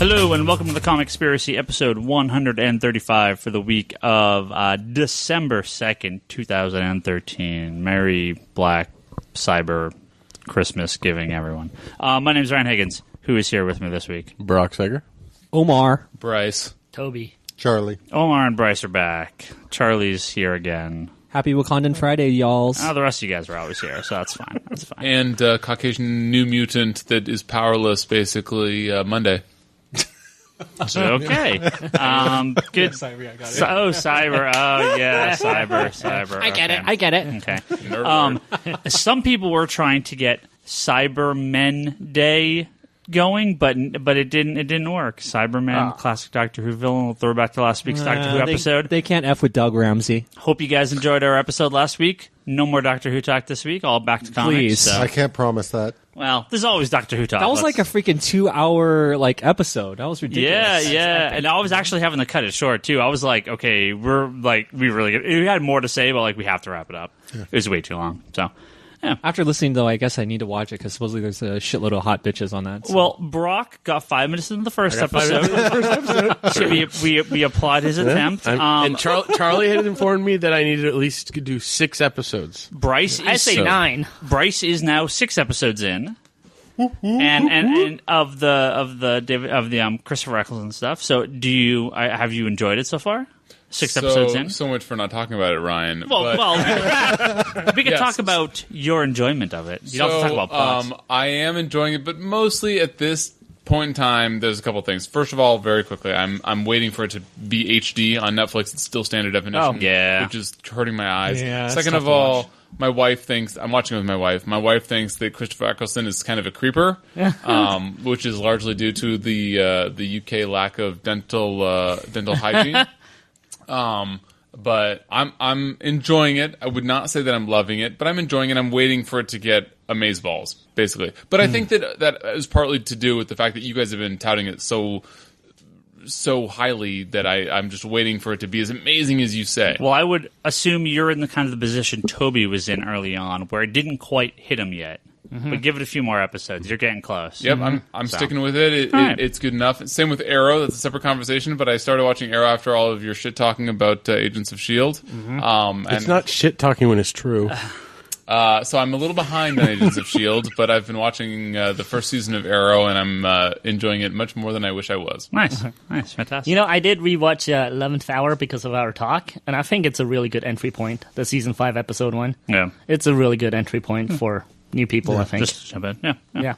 Hello and welcome to the Comicspiracy, episode 135 for the week of December 2nd, 2013. Merry Black Cyber Christmas giving, everyone. My name is Ryan Higgins. Who is here with me this week? Brock Sager. Omar. Bryce. Toby. Charlie. Omar and Bryce are back. Charlie's here again. Happy Wakandan Friday, y'alls. The rest of you guys were always here, so that's fine. That's fine. And Caucasian new mutant that is powerless, basically, Monday. Okay. Good. Cyber, I got it. Cyber. Oh, yeah, Cyber. I get it. Okay. Some people were trying to get Cybermen Day going, but it didn't work. Cybermen, classic Doctor Who villain. We'll throw back to last week's Doctor Who episode. They can't F with Doug Ramsey. Hope you guys enjoyed our episode last week. No more Doctor Who talk this week. All back to comics. Please. So. I can't promise that. Well, there's always Doctor Who talk. That was like a freaking 2-hour episode. That was ridiculous. Yeah. And I was actually having to cut it short too. I was like, okay, we had more to say, but we have to wrap it up. Yeah. It was way too long. So. Yeah. After listening, though, I guess I need to watch it because supposedly there's a shitload of hot bitches on that. So. Well, Brock got 5 minutes into the first episode. So we applaud his attempt. And Charlie had informed me that I needed to at least do 6 episodes. Bryce is I say 9. Bryce is now 6 episodes in, and of the Christopher Eccleston stuff. So have you enjoyed it so far? 6 episodes in. So much for not talking about it, Ryan. Well, we can talk about your enjoyment of it. You don't have to talk about plots. I am enjoying it, but mostly at this point in time, there's a couple things. First of all, very quickly, I'm waiting for it to be HD on Netflix. It's still standard definition. Oh, yeah. Which is hurting my eyes. Yeah, Second of all, my wife thinks, I'm watching it with my wife. My wife thinks that Christopher Eccleston is kind of a creeper, which is largely due to the UK lack of dental hygiene. But I'm enjoying it. I would not say that I'm loving it, but I'm enjoying it. I'm waiting for it to get amazeballs, basically. But I think that is partly to do with the fact that you guys have been touting it so highly that I'm just waiting for it to be as amazing as you say. Well, I would assume you're in the kind of the position Toby was in early on, where it didn't quite hit him yet. Mm-hmm. But give it a few more episodes. You're getting close. Yep, I'm sticking with it. It's good enough. Same with Arrow. That's a separate conversation. But I started watching Arrow after all of your shit talking about Agents of S.H.I.E.L.D. Mm-hmm. It's not shit talking when it's true. So I'm a little behind on Agents of S.H.I.E.L.D., but I've been watching the first season of Arrow, and I'm enjoying it much more than I wish I was. Nice, fantastic. I did rewatch 11th Hour because of our talk, and I think it's a really good entry point, the Season 5, Episode 1. Yeah. It's a really good entry point for new people, I think. Just jump in. Yeah.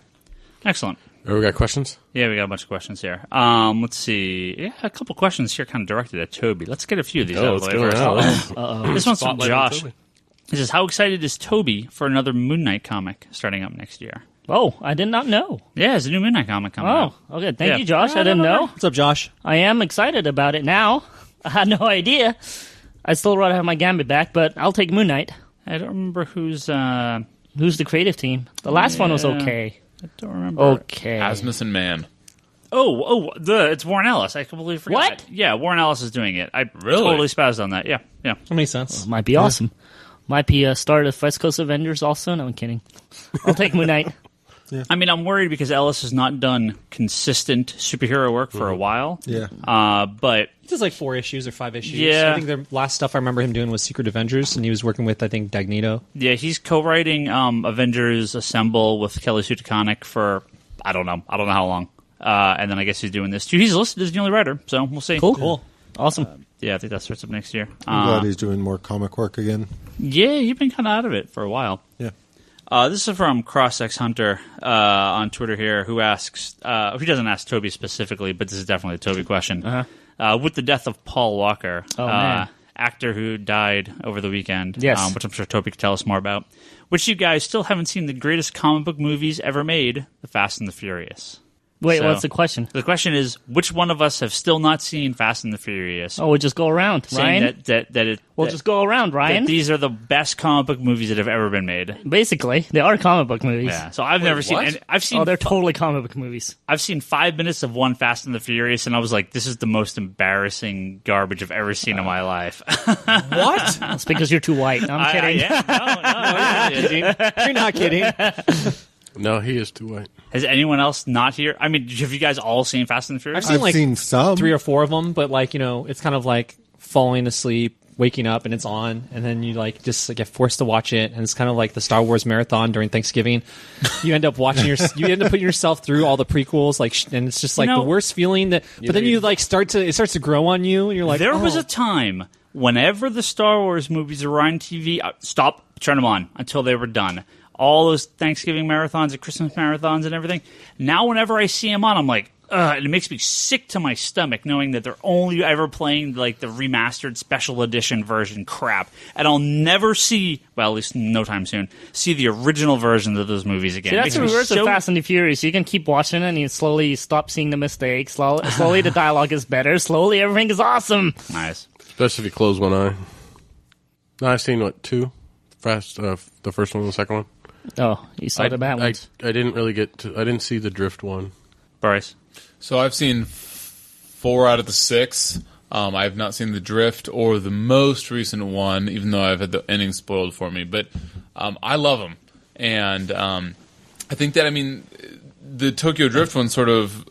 Excellent. Oh, we got questions? Yeah, we got a bunch of questions here. Let's see. Yeah, a couple questions here kind of directed at Toby. Let's get a few of these out of the way first. This one's from Josh. He says, how excited is Toby for another Moon Knight comic starting up next year? Oh, I did not know. Yeah, there's a new Moon Knight comic coming out. Oh, okay. Thank you, Josh. I didn't know. What's up, Josh? I am excited about it now. I had no idea. I still rather have my Gambit back, but I'll take Moon Knight. I don't remember who's the creative team. The last one was okay. I don't remember. Okay. Asmus and Mann. It's Warren Ellis. I completely forgot. What? Yeah, Warren Ellis is doing it. I Really? totally spazzed on that. Yeah. That makes sense. Might be awesome. Might be a start of West Coast Avengers also. No, I'm kidding. I'll take Moon Knight. Yeah. I mean, I'm worried because Ellis has not done consistent superhero work for a while. Yeah. But He does 4 issues or 5 issues. Yeah. I think the last stuff I remember him doing was Secret Avengers, and he was working with, I think, Dagnito. yeah, he's co-writing Avengers Assemble with Kelly Sue DeConnick for I don't know how long. And then I guess he's doing this too. He's listed as the only writer, so we'll see. Cool. Awesome. Yeah, I think that starts up next year. I'm glad he's doing more comic work again. Yeah, he's been kind of out of it for a while. Yeah. This is from CrossX Hunter on Twitter here, who asks, who doesn't ask Toby specifically, but this is definitely a Toby question. With the death of Paul Walker, actor who died over the weekend, yes. Which I'm sure Toby could tell us more about, which you guys still haven't seen the greatest comic book movies ever made, The Fast and the Furious. Wait, what's the question? The question is, which one of us have still not seen Fast and the Furious? Oh, we'll just go around, Ryan. Just go around, Ryan. These are the best comic book movies that have ever been made. Basically, they are comic book movies. Yeah. So I've never seen. I've seen. Oh, they're totally comic book movies. I've seen 5 minutes of one Fast and the Furious, and I was like, "This is the most embarrassing garbage I've ever seen in my life." What? It's because you're too white. No, I'm kidding. No, You're not kidding. No, he is too white. Has anyone else not here? I mean, have you guys all seen Fast and the Furious? I've seen, I've seen some. 3 or 4 of them, but like, it's kind of like falling asleep, waking up, and it's on, and then you like just get forced to watch it, and it's kind of like the Star Wars marathon during Thanksgiving. You end up you end up putting yourself through all the prequels, and it's just like the worst feeling that. But then you like it starts to grow on you, and you're like, there was a time whenever the Star Wars movies were on TV, turn them on until they were done. All those Thanksgiving marathons and Christmas marathons and everything. Now, whenever I see them on, I'm like, ugh, it makes me sick to my stomach knowing that they're only ever playing like the remastered special edition version crap. And I'll never see, well, at least no time soon, see the original versions of those movies again. See, that's the reverse of Fast and the Furious. You can keep watching it and you slowly stop seeing the mistakes. Slowly the dialogue is better. Slowly everything is awesome. Nice. Especially if you close one eye. No, I've seen, 2? Fast, the first one and the second one. Oh, you saw the bad ones. I didn't really I didn't see the drift one. Bryce? So I've seen 4 out of the 6. I have not seen the drift or the most recent one, even though I've had the ending spoiled for me. But I love them. And I think that, the Tokyo Drift one sort of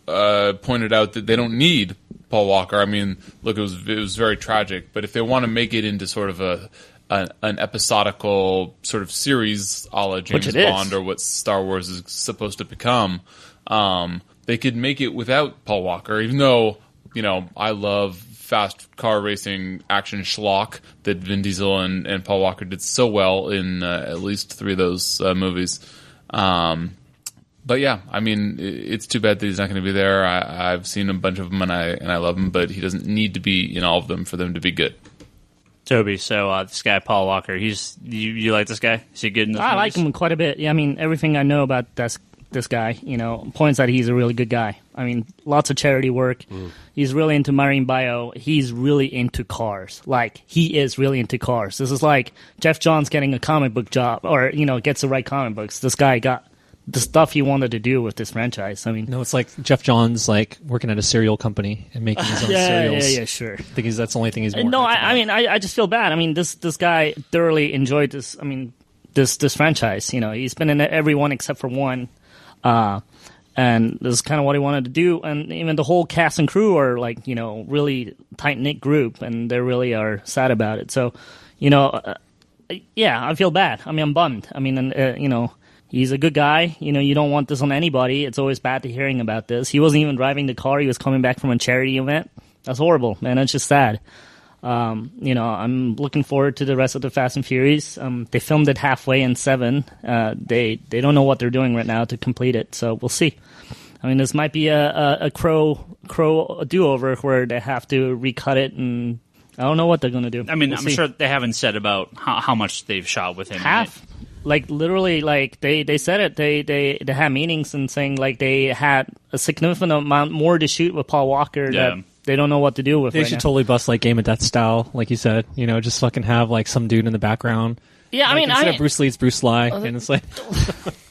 pointed out that they don't need Paul Walker. I mean, look, it was very tragic. But if they want to make it into sort of an episodical sort of series a la James Bond or what Star Wars is supposed to become, they could make it without Paul Walker, even though, I love fast car racing action schlock that Vin Diesel and Paul Walker did so well in at least 3 of those movies. But yeah, it's too bad that he's not going to be there. I've seen a bunch of them and I love him, but he doesn't need to be in all of them for them to be good. Toby, so this guy Paul Walker, you like this guy? Is he good in this? I like him quite a bit. Yeah, everything I know about this guy, points out he's a really good guy. Lots of charity work. He's really into marine bio. He's really into cars. Like, he is really into cars. This is like Jeff Johns getting a comic book job or, gets to write comic books. This guy got the stuff he wanted to do with this franchise. No, it's like Jeff Johns like working at a cereal company and making his own cereals. Yeah, sure. I think that's the only thing he's more. No, I just feel bad. This guy thoroughly enjoyed this. This franchise. He's been in every one except for one, and this is kind of what he wanted to do. And even the whole cast and crew are like really tight knit group, and they really are sad about it. So, I feel bad. I'm bummed. He's a good guy. You don't want this on anybody. It's always bad to hearing about this. He wasn't even driving the car. He was coming back from a charity event. That's horrible, man. It's just sad. I'm looking forward to the rest of the Fast and Furious. They filmed it halfway in 7. They don't know what they're doing right now to complete it, so we'll see. This might be a crow do-over where they have to recut it, and I don't know what they're going to do. I'm sure they haven't said about how much they've shot with him. Half. Like, literally, like, they said it. They had meetings and saying, like, they had a significant amount more to shoot with Paul Walker that they don't know what to do with. They should totally bust, like, Game of Death style, like you said. Just fucking have, like, some dude in the background. Yeah, instead of Bruce Lee, it's Bruce Ly. And it's like...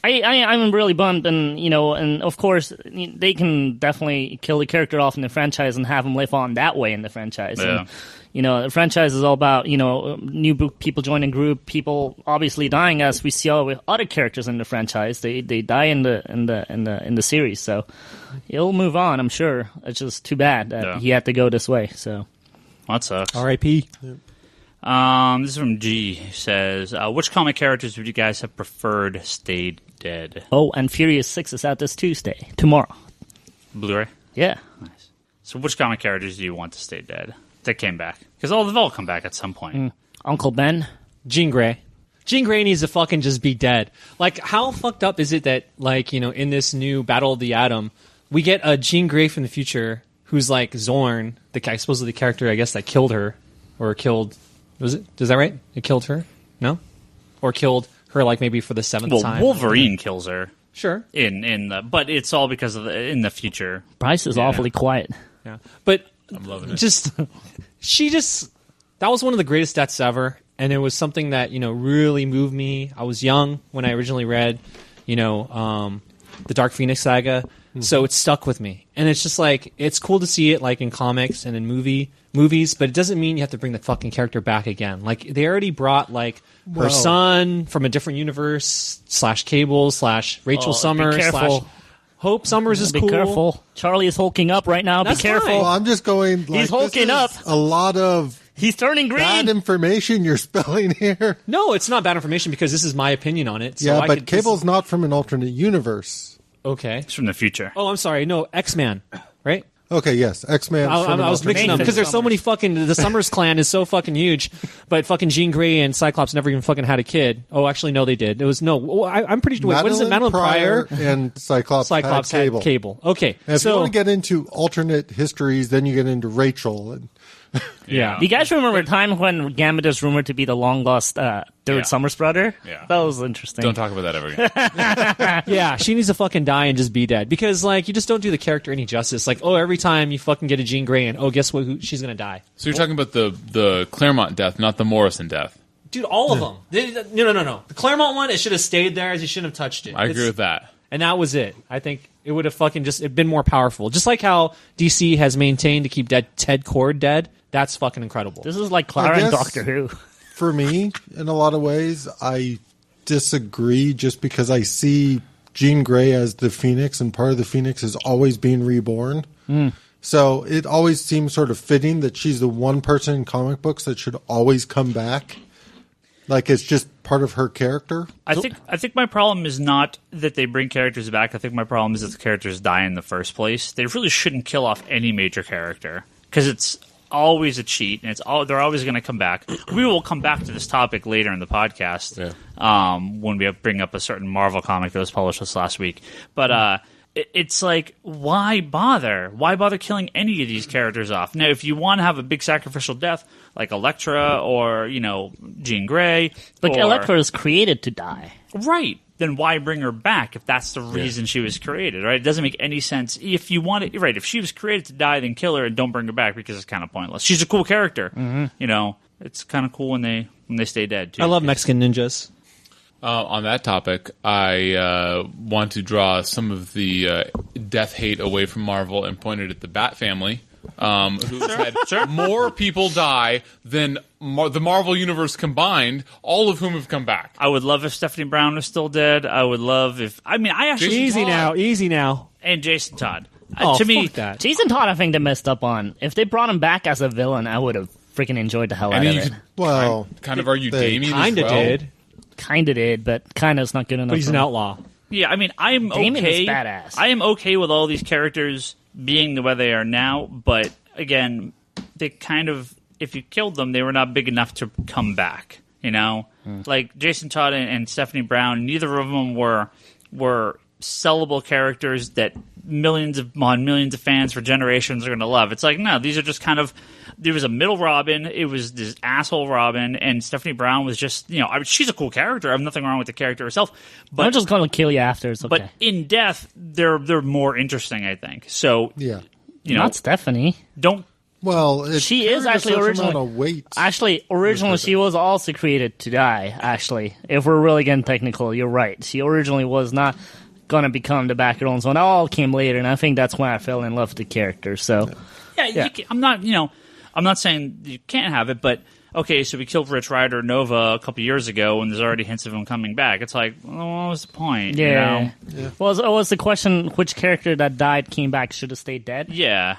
I'm really bummed, and of course, they can definitely kill the character off in the franchise and have him live on that way in the franchise. Yeah. And, the franchise is all about, new people joining group, people obviously dying, as we see all with other characters in the franchise. They die in the series, so he'll move on, I'm sure. It's just too bad that he had to go this way. So that sucks. R.I.P. This is from G. He says, which comic characters would you guys have preferred stayed dead? Oh, and Furious 6 is out this Tuesday, tomorrow. Blu-ray? Yeah. Nice. So which comic characters do you want to stay dead? That came back. Because they've all come back at some point. Uncle Ben. Jean Grey. Jean Grey needs to fucking just be dead. Like, how fucked up is it that, like, in this new Battle of the Atom, we get a Jean Grey from the future who's like Zorn, supposedly the character, I guess, that killed her. Or killed... Was it? Is that right? It killed her? No? Or killed her, like, maybe for the 7th time? Wolverine kills her. Sure. But it's all because of in the future. Bryce is awfully quiet. Yeah. But... I'm loving it. That was one of the greatest deaths ever, and it was something that, really moved me. I was young when I originally read, the Dark Phoenix Saga, So it's stuck with me. And it's just like, it's cool to see it like in comics and in movies, but it doesn't mean you have to bring the fucking character back again. Like, they already brought like her son from a different universe / Cable / Rachel Summers / Hope Summers is Be cool. careful. Charlie is hulking up right now. That's Be careful. fine. Well, I'm just going. Like, He's hulking up. A lot of He's turning green. bad information you're spelling here. No, it's not bad information because this is my opinion on it. So Yeah, I but could- Cable's not from an alternate universe. Okay. It's from the future. Oh, I'm sorry. No, X-Man, right? Okay, yes, X-Man. I was mixing up because there's so many fucking. The Summers clan is so fucking huge, but fucking Jean Grey and Cyclops never even fucking had a kid. Oh, actually, no, they did. It was no. I'm pretty sure. Wait, what is it? Madeline Pryor and Cyclops had Cable. Cable. Okay, And if you so want to get into alternate histories, then you get into Rachel. And yeah. Do you guys remember a time when Gambit is rumored to be the long lost third Summers brother? Yeah. That was interesting. Don't talk about that ever again. Yeah, she needs to fucking die and just be dead because like you just don't do the character any justice. Like, oh, every time you fucking get a Jean Grey and oh, guess what? She's gonna die. So you're talking about the Claremont death, not the Morrison death. Dude, all of them. No. The Claremont one, it should have stayed there. You shouldn't have touched it. I agree with that. And that was it. I think it would have fucking just been more powerful. Just like how DC has maintained to keep Ted Kord dead. That's fucking incredible. This is like Clara and guess- Doctor Who. for me, in a lot of ways, I disagree just because I see Jean Grey as the Phoenix, and part of the Phoenix is always being reborn. So it always seems sort of fitting that she's the one person in comic books that should always come back. Like, it's just part of her character. I think my problem is not that they bring characters back. I think my problem is that the characters die in the first place. They really shouldn't kill off any major character because it's always a cheat, and they're always going to come back. We will come back to this topic later in the podcast when we bring up a certain Marvel comic that was published this last week. But it's like, why bother? Why bother killing any of these characters off? Now, if you want to have a big sacrificial death like Elektra or Jean Grey, But or, Elektra is created to die. right? Then why bring her back if that's the reason she was created, right? It doesn't make any sense. If you want it, right, if she was created to die, then kill her and don't bring her back because it's kind of pointless. She's a cool character. It's kind of cool when they stay dead, too. I love Mexican ninjas. On that topic, I want to draw some of the death hate away from Marvel and point it at the Bat family, who's had more people die than the Marvel Universe combined, all of whom have come back. I would love if Stephanie Brown was still dead. I would love if... I actually... Easy now. And Jason Todd. Oh, to me, fuck that. Jason Todd, I think they messed up on. If they brought him back as a villain, I would have freaking enjoyed the hell out And of you it. could Well, kind of argue they Damien Kinda as well. did, Kinda did, but kinda's not good enough. but he's for an me. outlaw. yeah, I'm Damon okay. is badass. I am okay with all these characters being the way they are now, but again, they kind of... If you killed them, they were not big enough to come back, Like Jason Todd and Stephanie Brown, neither of them were sellable characters that millions of fans for generations are going to love. It's like, no, these are just kind of... There was a middle Robin, it was this asshole Robin, and Stephanie Brown was just, she's a cool character. I have nothing wrong with the character herself. But I'm just going to kill you after. It's okay. But in death, they're more interesting, I think. So, yeah. Not Stephanie. don't... Well, She is actually originally... weight. Originally, she was also created to die, actually. If we're really getting technical, you're right. She originally was not going to become the Back-Your-Own, so it all came later, and I think that's why I fell in love with the character, so... Yeah. I'm not saying you can't have it, but... Okay, so we killed Rich Rider Nova a couple years ago, and there's already hints of him coming back. It's like, well, what was the point? Yeah. Well, was the question which character that died came back should have stayed dead? Yeah.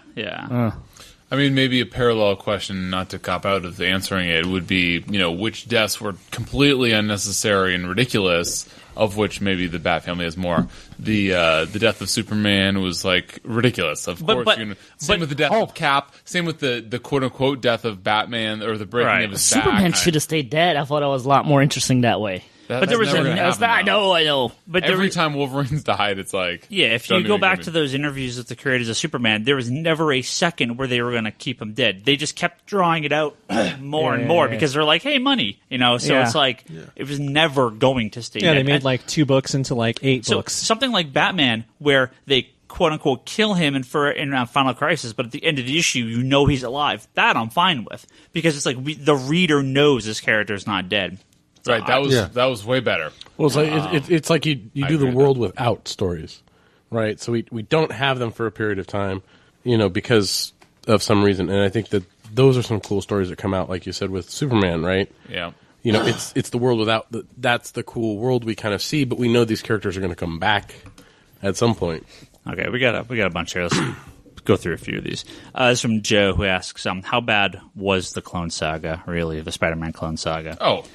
I mean, maybe a parallel question, not to cop out of answering it, would be, which deaths were completely unnecessary and ridiculous, of which maybe the Bat family has more. The death of Superman was, ridiculous, of course. Same with the death of Cap, same with the quote-unquote death of Batman, or the breaking of his Superman back. should have stayed dead. I thought it was a lot more interesting that way. But there was I know. But Every time Wolverine's died, it's like... Yeah, if don't you go even back give to me- those interviews with the creators of Superman, there was never a second where they were going to keep him dead. They just kept drawing it out more and more because they're like, hey, money. So it's like, it was never going to stay Yeah, dead. they made 2 books into 8 So books. something like Batman, where they quote unquote kill him in Final Crisis, but at the end of the issue, he's alive. That I'm fine with because it's like the reader knows this character is not dead. Right, that was way better. Well, it's like you do the with world without stories. right? So we don't have them for a period of time, because of some reason. And I think that those are some cool stories that come out, like you said, with Superman, right? Yeah. It's the world without that's the cool world we kind of see, but we know these characters are going to come back at some point. Okay, we got a bunch here. Let's go through a few of these. This is from Joe, who asks, how bad was the Clone Saga, really, the Spider-Man Clone Saga? Oh,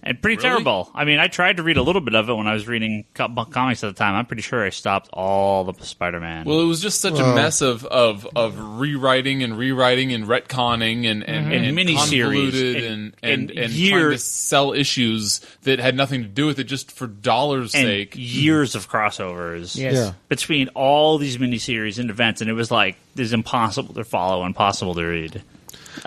And pretty Really? terrible. I mean, I tried to read a little bit of it when I was reading comics at the time. I'm pretty sure I stopped all the Spider-Man. well, it was just such a mess of rewriting and retconning and miniseries convoluted and and trying to years sell issues that had nothing to do with it, just for dollars' and sake. years of crossovers Yes. Yeah. between all these miniseries and events, and it was like, it's impossible to follow, impossible to read.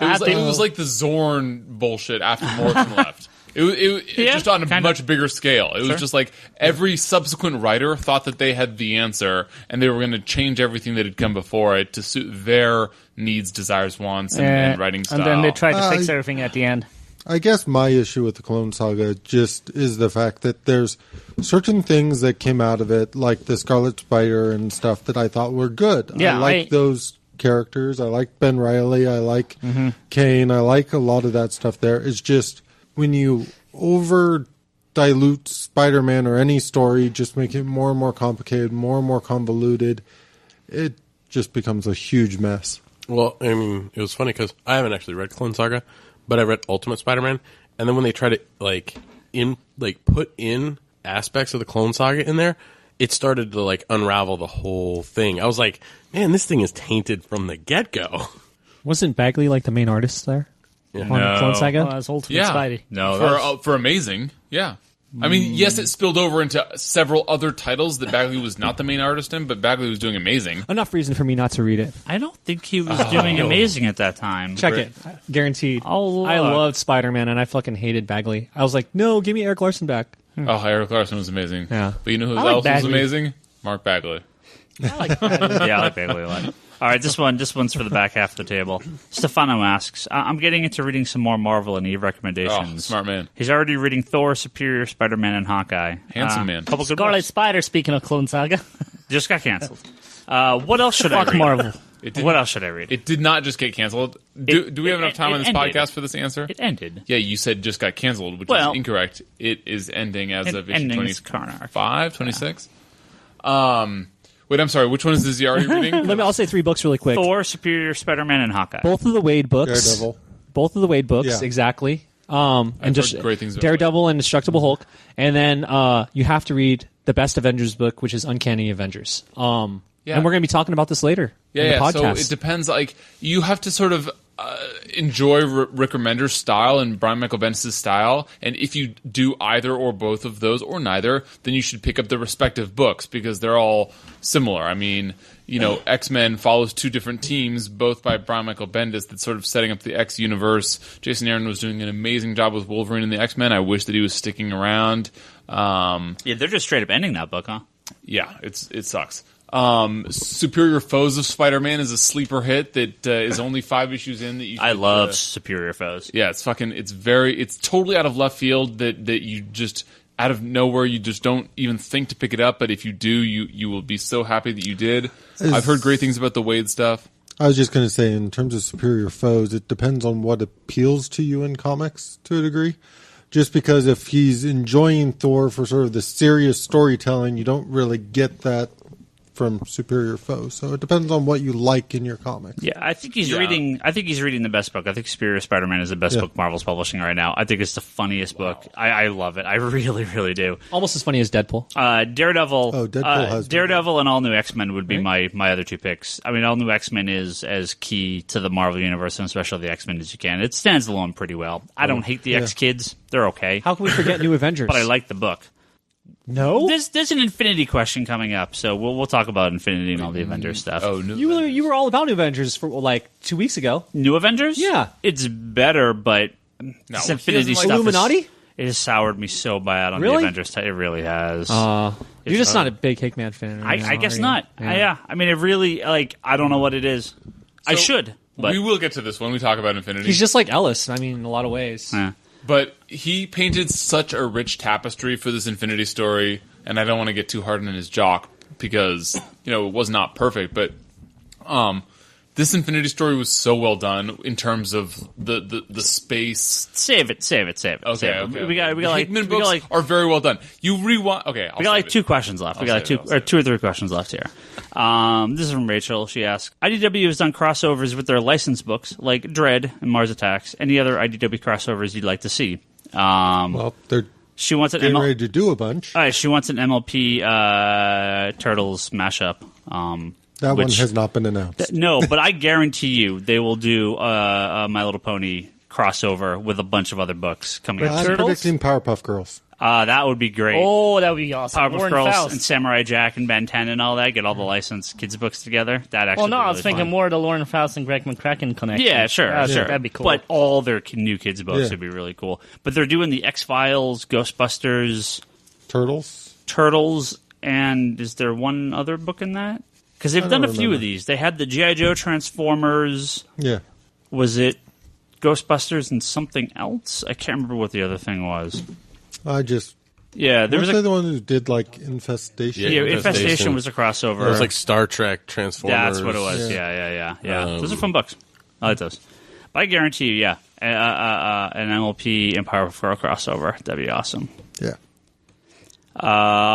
It was like the Zorn bullshit after Morrison left. It Yeah, just on a kinda. much bigger scale. It Sure. was just like every subsequent writer thought that they had the answer, and they were going to change everything that had come before it to suit their needs, desires, wants, and writing style. And then they tried to fix everything at the end. I guess my issue with the Clone Saga just is the fact that there's certain things that came out of it, like the Scarlet Spider and stuff, that I thought were good. Yeah, I like those characters. I like Ben Reilly. I like Kane. I like a lot of that stuff there. It's just when you over dilute Spider-Man or any story, just make it more and more complicated, more and more convoluted, it just becomes a huge mess. Well, I mean, it was funny because I haven't actually read Clone Saga, but I read Ultimate Spider-Man, and then when they try to put in aspects of the Clone Saga in there, it started to unravel the whole thing. I was like, man, this thing is tainted from the get-go. Wasn't Bagley the main artist there? Yeah. On Clone Saga? Well, that's Ultimate yeah, Spidey. No, for Amazing, yeah. I mean, yes, it spilled over into several other titles that Bagley was not the main artist in, but Bagley was doing amazing. Enough reason for me not to read it. I don't think he was doing amazing at that time. Check it. Guaranteed. I'll I look. loved Spider-Man, and I fucking hated Bagley. I was like, no, give me Eric Larson back. Oh, Eric Larson was amazing. Yeah. But you know who I like else was Bagley. amazing? Mark Bagley. Yeah, I like Bagley a lot. All right, this one's for the back half of the table. Stefano asks, I'm getting into reading some more Marvel and Eve recommendations. Oh, smart man. He's already reading Thor, Superior, Spider-Man, and Hawkeye. Handsome man. Couple good Scarlet books. Spider, speaking of Clone Saga. Just got canceled. What else should I Fuck read? Marvel. What else should I read? It did not just get canceled. Do we have enough time it on this ended. podcast for this answer? It ended. Yeah, you said just got canceled, which Well- is incorrect. It is ending as of issue Ending is Karnak. 25, 26. Wait, I'm sorry. Which one is he already reading? I'll say 3 books really quick. Thor, Superior, Spider-Man, and Hawkeye. Both of the Wade books. Daredevil. Both of the Wade books, Yeah. exactly. And I've just heard great things about Daredevil and Indestructible Hulk. And then you have to read the best Avengers book, which is Uncanny Avengers. Yeah. And we're going to be talking about this later in the podcast. So it depends. You have to sort of enjoy Rick Remender's style and Brian Michael Bendis' style, and if you do either or both of those or neither, then you should pick up the respective books because they're all similar. I mean, X-Men follows 2 different teams, both by Brian Michael Bendis, that's sort of setting up the X universe. Jason Aaron was doing an amazing job with Wolverine and the X-Men. I wish that he was sticking around. Yeah, they're just straight up ending that book, huh? Yeah, it sucks. Superior Foes of Spider-Man is a sleeper hit that is only 5 issues in. That you I should, love Superior Foes. Yeah, it's totally out of left field that you just out of nowhere you just don't even think to pick it up. But if you do, you will be so happy that you did. I've heard great things about the Wade stuff. I was just going to say, in terms of Superior Foes, it depends on what appeals to you in comics to a degree. Just because if he's enjoying Thor for sort of the serious storytelling, you don't really get that from Superior Foes. So it depends on what you like in your comics. Yeah, I think he's reading the best book. I think Superior Spider-Man is the best book Marvel's publishing right now. I think it's the funniest book. I love it. I really, really do. Almost as funny as Deadpool. Daredevil. Oh, Deadpool has been Daredevil and All New X-Men would be my other 2 picks. I mean, All New X-Men is as key to the Marvel universe and especially the X-Men as you can. It stands alone pretty well. I don't hate the X-Kids. They're okay. How can we forget New Avengers? But I like the book. No? There's an Infinity question coming up, so we'll talk about Infinity and all the Avengers stuff. Oh, no. You were all about New Avengers for 2 weeks ago. New Avengers? Yeah. It's better, but No, this he Infinity doesn't like stuff Illuminati? it has soured me so bad on the Really? Avengers. It really has. You're just not a big Hickman fan. I guess not. Yeah. Yeah. I mean, it really, I don't know what it is. I should, but we will get to this when we talk about Infinity. He's just like Ellis, in a lot of ways. But he painted such a rich tapestry for this Infinity story, and I don't want to get too hard on his jock. because it was not perfect, but this Infinity story was so well done in terms of the space. Save it. Okay. We got Hickman books are very well done. You rewind. Okay, we got 2 questions left. We got 2 or 3 questions left here. This is from Rachel. She asks, IDW has done crossovers with their licensed books like Dread and Mars Attacks. Any other IDW crossovers you'd like to see? Well, they're she wants an getting ready to do a bunch. All right, she wants an MLP Turtles mashup. That one has not been announced. No, but I guarantee you they will do a My Little Pony crossover with a bunch of other books coming out. I'm predicting Powerpuff Girls. That would be great. Oh, that would be awesome. Powerpuff Girls and Samurai Jack and Ben 10 and all that. Get all the licensed kids' books together. That actually. Well, no, be really I was thinking fun. more of the Lauren Faust and Greg McCracken connection. Yeah, sure. That'd be cool. But all their new kids' books would be really cool. But they're doing the X-Files, Ghostbusters, Turtles, and is there one other book in that? Because they've done a few of these. They had the G.I. Joe Transformers. Yeah. Was it Ghostbusters and something else? I can't remember what the other thing was. Yeah, there was a the one who did like Infestation. Yeah, Infestation was a crossover. It was like Star Trek Transformers. That's what it was. Yeah. Those are fun books. I like those. But I guarantee you, an MLP and Powerpuff Girl crossover. That'd be awesome. Yeah.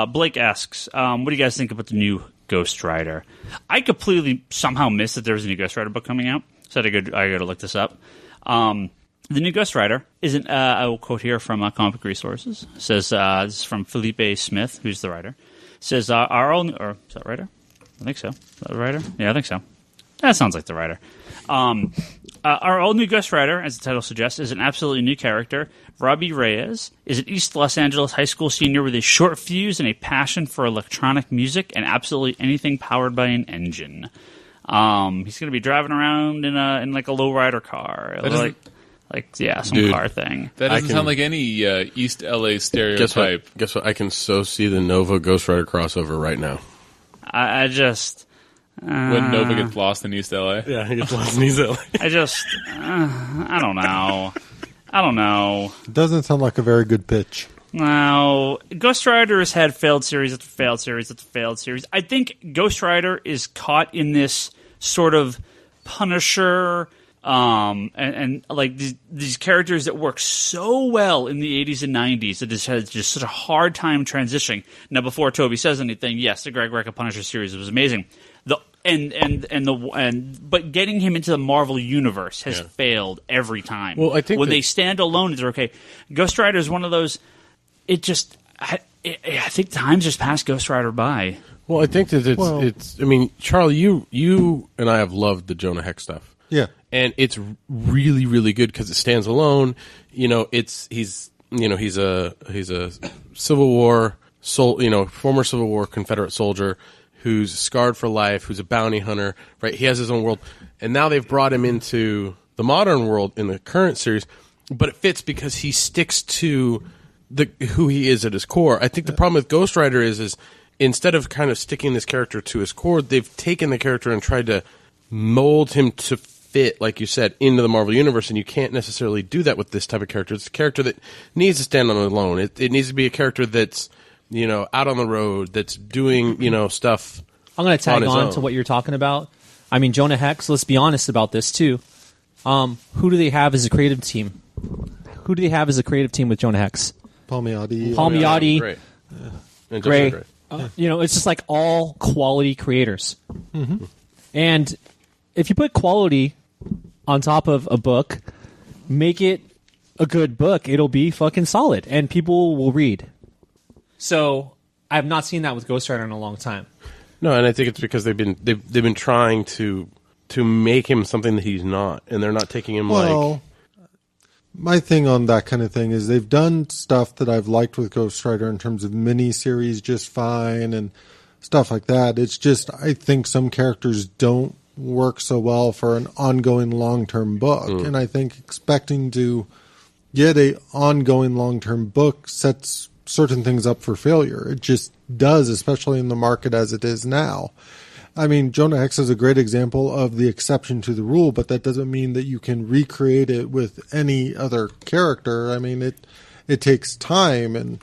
Blake asks, what do you guys think about the new Ghost Rider? I completely somehow missed that there was a new Ghost Rider book coming out, so I got to look this up. The new Ghost Rider is I will quote here from Comic Book Resources. It says, this is from Felipe Smith, who's the writer. It says, our own, or is that writer? I think so. Is that the writer? Yeah, I think so. That sounds like the writer. Our all new Ghost Rider, as the title suggests, is an absolutely new character. Robbie Reyes is an East Los Angeles high school senior with a short fuse and a passion for electronic music and absolutely anything powered by an engine. He's going to be driving around in like a lowrider car, some car thing. That doesn't sound like any East LA stereotype. Guess what? I can so see the Nova Ghost Rider crossover right now. I just. When Nova gets lost in East LA? Yeah, he gets lost in East LA. I don't know. It doesn't sound like a very good pitch. No. Ghost Rider has had failed series after failed series after failed series. I think Ghost Rider is caught in this sort of Punisher and like these characters that work so well in the 80s and 90s that just had just such a hard time transitioning. Now, before Toby says anything, yes, the Greg Rucka Punisher series was amazing. But getting him into the Marvel universe has failed every time. Well, I think when they stand alone, they're okay. Ghost Rider is one of those. I think time's just passed Ghost Rider by. Well, I think that it's. I mean, Charlie, you and I have loved the Jonah Hex stuff. Yeah, and it's really, really good because it stands alone. He's a Civil War former Civil War Confederate soldier who's scarred for life, who's a bounty hunter, right? He has his own world. And now they've brought him into the modern world in the current series, but it fits because he sticks to who he is at his core. I think the problem with Ghost Rider is instead of kind of sticking this character to his core, they've taken the character and tried to mold him to fit, like you said, into the Marvel Universe, and you can't necessarily do that with this type of character. It's a character that needs to stand on its own. It needs to be a character that's out on the road, that's doing, stuff. I'm going to tag on to what you're talking about. I mean, Jonah Hex, let's be honest about this, too. Who do they have as a creative team? Who do they have as a creative team with Jonah Hex? Palmiotti. Great. And Gray. Great. It's just like all quality creators. Mm-hmm. And if you put quality on top of a book, make it a good book, it'll be fucking solid, and people will read. So I have not seen that with Ghost Rider in a long time. No, and I think it's because they've been trying to make him something that he's not, and they're not taking him my thing on that kind of thing is they've done stuff that I've liked with Ghost Rider in terms of miniseries just fine and stuff like that. It's just I think some characters don't work so well for an ongoing long-term book, and I think expecting to get a ongoing long-term book sets certain things up for failure. It just does, especially in the market as it is now. I mean, Jonah Hex is a great example of the exception to the rule, but that doesn't mean that you can recreate it with any other character. I mean, it takes time.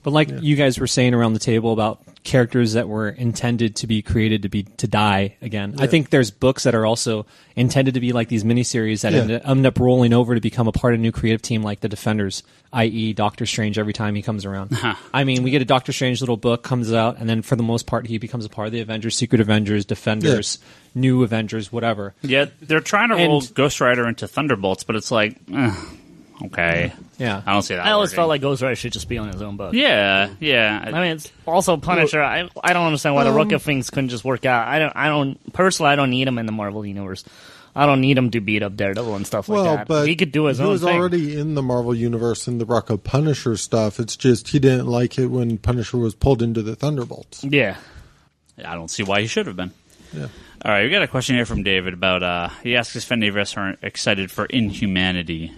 But you guys were saying around the table about characters that were intended to be created to die again. I think there's books that are also intended to be like these miniseries that end up rolling over to become a part of a new creative team, like the Defenders, i.e. Doctor Strange every time he comes around. I mean, we get a Doctor Strange little book, comes out, and then for the most part, he becomes a part of the Avengers, Secret Avengers, Defenders, New Avengers, whatever. Yeah, they're trying to roll Ghost Rider into Thunderbolts, but it's like, okay. Yeah. I don't see that I always working. felt like Ghost Rider should just be on his own book. Yeah. I mean, it's also Punisher. I don't understand why the Rocket things couldn't just work out. I don't personally. I don't need him in the Marvel universe. I don't need him to beat up Daredevil and stuff like that. But he could do his own He was thing. already in the Marvel universe in the Rocco Punisher stuff. It's just he didn't like it when Punisher was pulled into the Thunderbolts. Yeah. I don't see why he should have been. Yeah. All right, we got a question here from David about, he asks if any of us are excited for Inhumanity,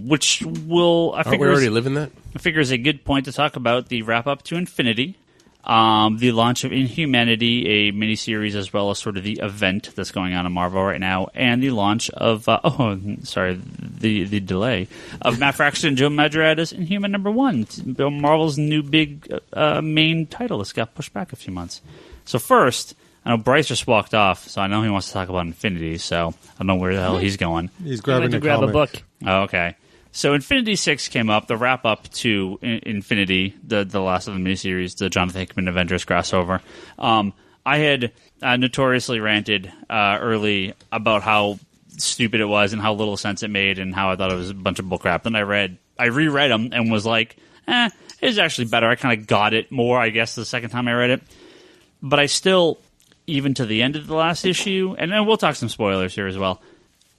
which will, Aren't we already living that? I figure is a good point to talk about the wrap-up to Infinity, the launch of Inhumanity, a miniseries, as well as sort of the event that's going on in Marvel right now, and the launch of, the delay of Matt Fraction and Joe Madureira's Inhuman #1, Marvel's new big main title that's got pushed back a few months. So first, I know Bryce just walked off, so I know he wants to talk about Infinity, so I don't know where the hell he's going. He's He grabbing went to a grab comic. a book. Oh, okay. So Infinity 6 came up, the wrap-up to Infinity, the last of the miniseries, the Jonathan Hickman Avengers crossover. I had notoriously ranted early about how stupid it was and how little sense it made and how I thought it was a bunch of bullcrap. Then I reread them and was like, it was actually better. I kind of got it more, I guess, the second time I read it. But I still, even to the end of the last issue, and then we'll talk some spoilers here as well,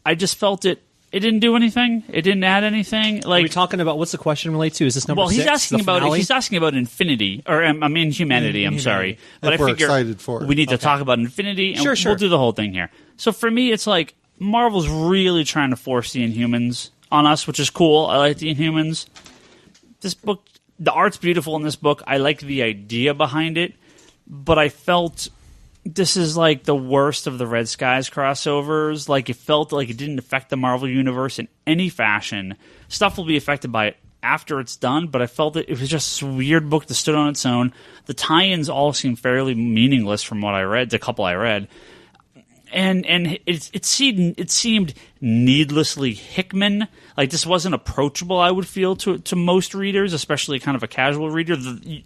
I just felt it didn't do anything. It didn't add anything. Are Like, we talking about what's the question relate to? Is this number well, 6? he's asking the about finale? he's asking about Infinity, or Inhumanity. I'm sorry, but If I we're figure excited for it. we need to talk about Infinity, and Sure. we'll do the whole thing here. So for me, it's like Marvel's really trying to force the Inhumans on us, which is cool. I like the Inhumans. This book, the art's beautiful in this book. I like the idea behind it, but I felt this is like the worst of the Red Skies crossovers. Like, it felt like it didn't affect the Marvel universe in any fashion. Stuff will be affected by it after it's done, but I felt that it was just a weird book that stood on its own. The tie-ins all seem fairly meaningless from what I read, the couple I read. And it seemed needlessly Hickman. Like, this wasn't approachable, I would feel, to most readers, especially kind of a casual reader.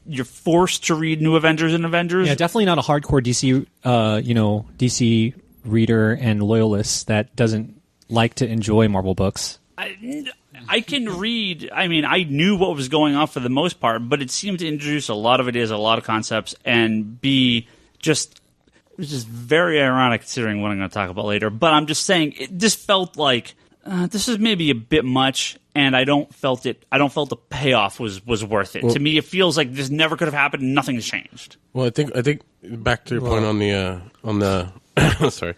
You're forced to read New Avengers and Avengers. Yeah, definitely not a hardcore DC, DC reader and loyalist that doesn't like to enjoy Marvel books. I can read. I mean, I knew what was going on for the most part, but it seemed to introduce a lot of ideas, a lot of concepts, and be just. Which is very ironic considering what I'm going to talk about later. But I'm just saying, this felt like this is maybe a bit much, and I don't felt the payoff was worth it. Well, to me, it feels like this never could have happened and nothing's changed. Well, I think back to your point on the sorry,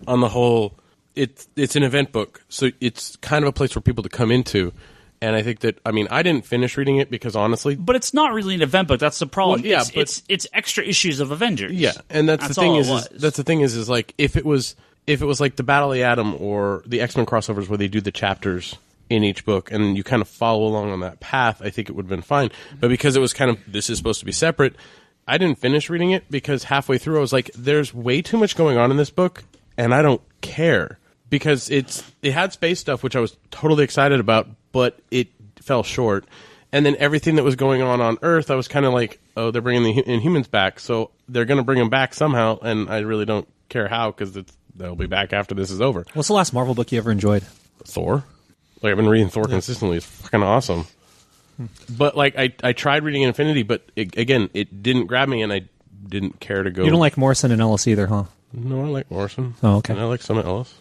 on the whole, it's an event book, so it's kind of a place for people to come into. And I think that, I mean, I didn't finish reading it because honestly, But it's not really an event book. That's the problem. Well, yeah, it's extra issues of Avengers. yeah, and that's the thing all it is was. that's the thing is like if it was like the Battle of the Atom or the X-Men crossovers where they do the chapters in each book and you kind of follow along on that path, I think it would have been fine. But because it was kind of, this is supposed to be separate, I didn't finish reading it because halfway through I was like, there's way too much going on in this book and I don't care. Because it had space stuff, which I was totally excited about, but it fell short. And then everything that was going on Earth, I was kind of like, oh, they're bringing the Inhumans back, so they're going to bring them back somehow, and I really don't care how, because they'll be back after this is over. What's the last Marvel book you ever enjoyed? Thor. Like, I've been reading Thor consistently. It's fucking awesome. But, like, I tried reading Infinity, but, it didn't grab me, and I didn't care to go. You don't like Morrison and Ellis either, huh? No, I like Morrison. Oh, okay. And I like Summit Ellis.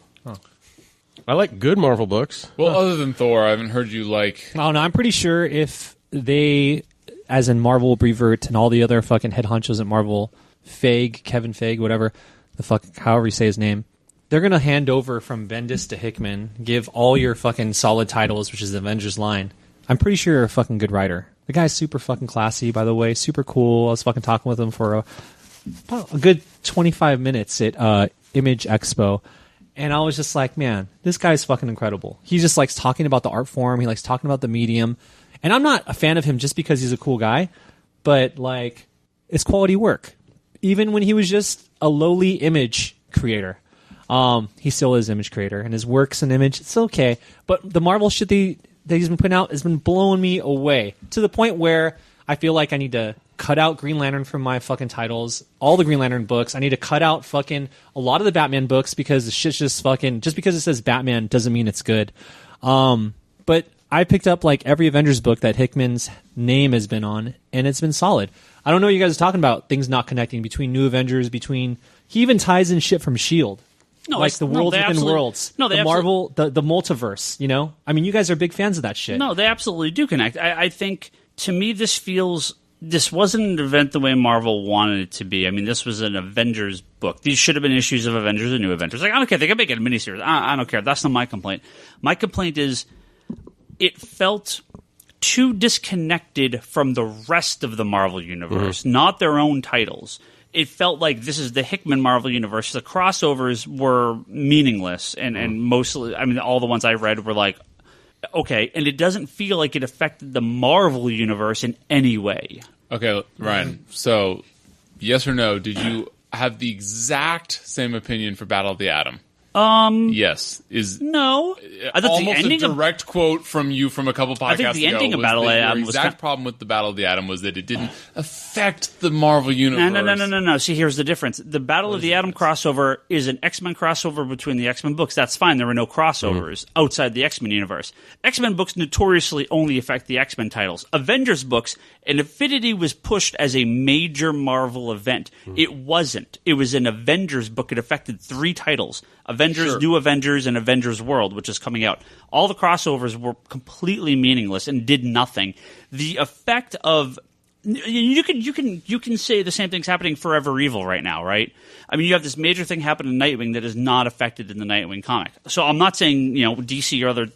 I like good Marvel books. Well, other than Thor, I haven't heard you like. Oh, no, I'm pretty sure if they, as in Marvel, Brevoort, and all the other fucking head honchos at Marvel, Kevin Feige, whatever, the fuck, however you say his name, they're going to hand over from Bendis to Hickman, give all your fucking solid titles, which is the Avengers line. I'm pretty sure you're a fucking good writer. The guy's super fucking classy, by the way, super cool. I was fucking talking with him for a good 25 minutes at Image Expo. And I was just like, man, this guy's fucking incredible. He just likes talking about the art form. He likes talking about the medium. And I'm not a fan of him just because he's a cool guy. But, like, it's quality work. Even when he was just a lowly image creator. He still is image creator, and his work's an image. It's okay. But the Marvel shit that he's been putting out has been blowing me away to the point where I feel like I need to cut out Green Lantern from my fucking titles, all the Green Lantern books. I need to cut out fucking a lot of the Batman books because the shit's just fucking, just because it says Batman doesn't mean it's good. But I picked up like every Avengers book that Hickman's name has been on, and it's been solid. I don't know what you guys are talking about, things not connecting between New Avengers, he even ties in shit from S.H.I.E.L.D. No, like the worlds within worlds. No, the Marvel, the multiverse, you know? I mean, you guys are big fans of that shit. No, they absolutely do connect. I think, to me, this wasn't an event the way Marvel wanted it to be. I mean, this was an Avengers book. These should have been issues of Avengers and New Avengers. Like, I don't care. They can make it a miniseries. I don't care. That's not my complaint. My complaint is it felt too disconnected from the rest of the Marvel universe, not their own titles. It felt like this is the Hickman Marvel universe. The crossovers were meaningless, and mostly, I mean, all the ones I read were like, okay, and it doesn't feel like it affected the Marvel universe in any way. Okay, Ryan, so yes or no, did you have the exact same opinion for Battle of the Atom? Yes. No. I thought almost the ending a direct quote from you from a couple podcasts ago. I think the ending of Battle of the Atom was... The exact problem with the Battle of the Atom was that it didn't affect the Marvel universe. No. See, here's the difference. The Battle of the Atom crossover is an X-Men crossover between the X-Men books. That's fine. There were no crossovers outside the X-Men universe. X-Men books notoriously only affect the X-Men titles. Avengers books, and Infinity was pushed as a major Marvel event. It wasn't. It was an Avengers book. It affected 3 titles. Avengers, New Avengers, and Avengers World, which is coming out. All the crossovers were completely meaningless and did nothing. The effect of you can say the same thing's happening Forever Evil right now, right? I mean, you have this major thing happen in Nightwing that is not affected in the Nightwing comic. So I'm not saying DC or other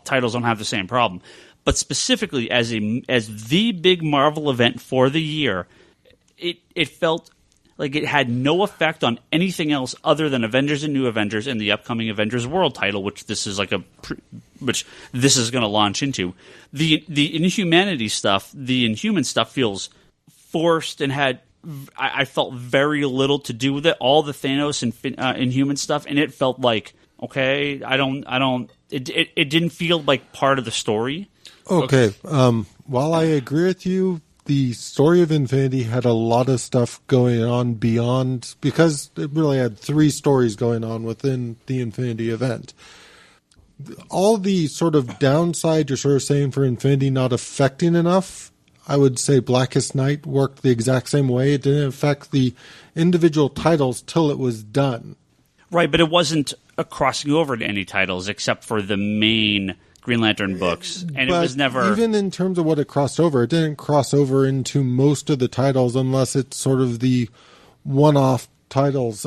titles don't have the same problem, but specifically as the big Marvel event for the year, it felt like it had no effect on anything else other than Avengers and New Avengers and the upcoming Avengers World title, which this is going to launch into. The Inhumanity stuff, the Inhuman stuff, feels forced and had I felt very little to do with it. All the Thanos and Inhuman stuff, and it felt like okay. It didn't feel like part of the story. Okay. While I agree with you, the story of Infinity had a lot of stuff going on beyond, because it really had 3 stories going on within the Infinity event. All the sort of downside you're sort of saying for Infinity not affecting enough, I would say Blackest Night worked the exact same way. It didn't affect the individual titles till it was done. Right, but it wasn't a crossing over to any titles except for the main Green Lantern books, and but it was never... Even in terms of what it crossed over, it didn't cross over into most of the titles unless it's sort of the one-off titles.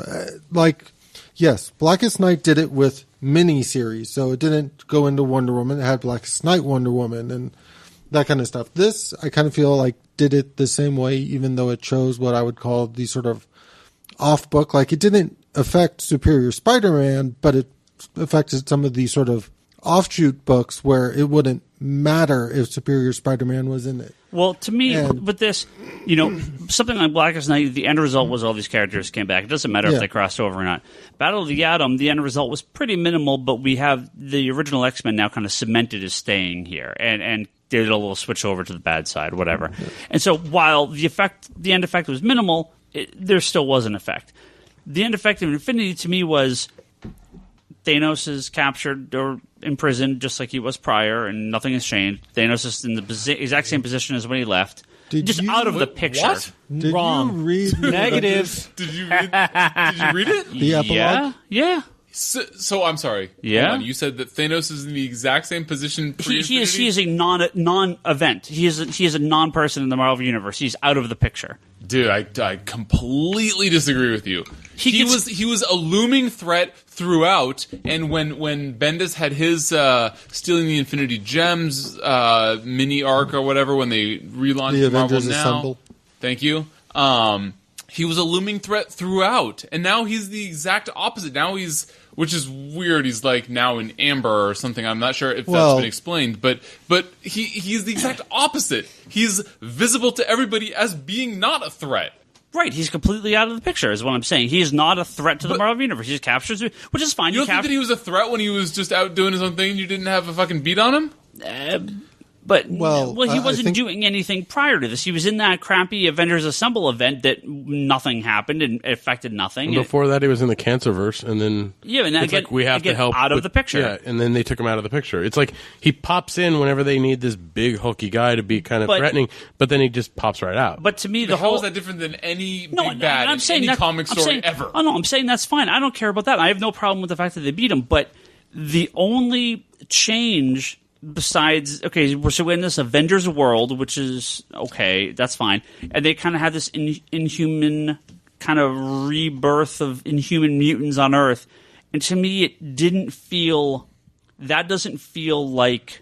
Yes, Blackest Night did it with mini-series, so it didn't go into Wonder Woman. It had Blackest Night Wonder Woman and that kind of stuff. This, I kind of feel like, did it the same way, even though it chose what I would call the sort of off-book. Like, it didn't affect Superior Spider-Man, but it affected some of the sort of offshoot books where it wouldn't matter if Superior Spider-Man was in it. Well, to me, with this, something like Blackest Night, the end result was all these characters came back. It doesn't matter if they crossed over or not. Battle of the Atom, the end result was pretty minimal, but we have the original X-Men now kind of cemented as staying here, and did a little switch over to the bad side, whatever. Yeah. And so while the end effect was minimal, there still was an effect. The end effect of Infinity to me was Thanos is captured or imprisoned just like he was prior, and nothing has changed. Thanos is in the exact same position as when he left. Out of the picture. What? Did Wrong. you read Negative. Did you read it? The epilogue? Yeah. So I'm sorry. Yeah. Hold on. You said that Thanos is in the exact same position. He is a non-event. He is a non-person in the Marvel universe. He's out of the picture. Dude, I completely disagree with you. He was a looming threat throughout, and when Bendis had his stealing the Infinity Gems mini arc or whatever, when they relaunched the Marvel Avengers Now, Assemble. Thank you. he was a looming threat throughout, and now he's the exact opposite. Now which is weird. He's like now in amber or something. I'm not sure if that's been explained, but he's the exact opposite. He's visible to everybody as being not a threat. Right, he's completely out of the picture, is what I'm saying. He is not a threat to the Marvel Universe. He just captures it, which is fine. You don't think that he was a threat when he was just out doing his own thing and you didn't have a fucking beat on him? But he wasn't doing anything prior to this. He was in that crappy Avengers Assemble event that nothing happened and it affected nothing. And before that, he was in the Cancerverse, and then it's like we have to help out of the picture. Yeah, and then they took him out of the picture. It's like he pops in whenever they need this big hulky guy to be kind of threatening, but then he just pops right out. But to me, how is that different than any big bad in any comic story ever? Oh no, I'm saying that's fine. I don't care about that. I have no problem with the fact that they beat him. But the only change besides, so we're in this Avengers world, which is okay, that's fine, and they kind of have this inhuman kind of rebirth of inhuman mutants on Earth, and to me it doesn't feel like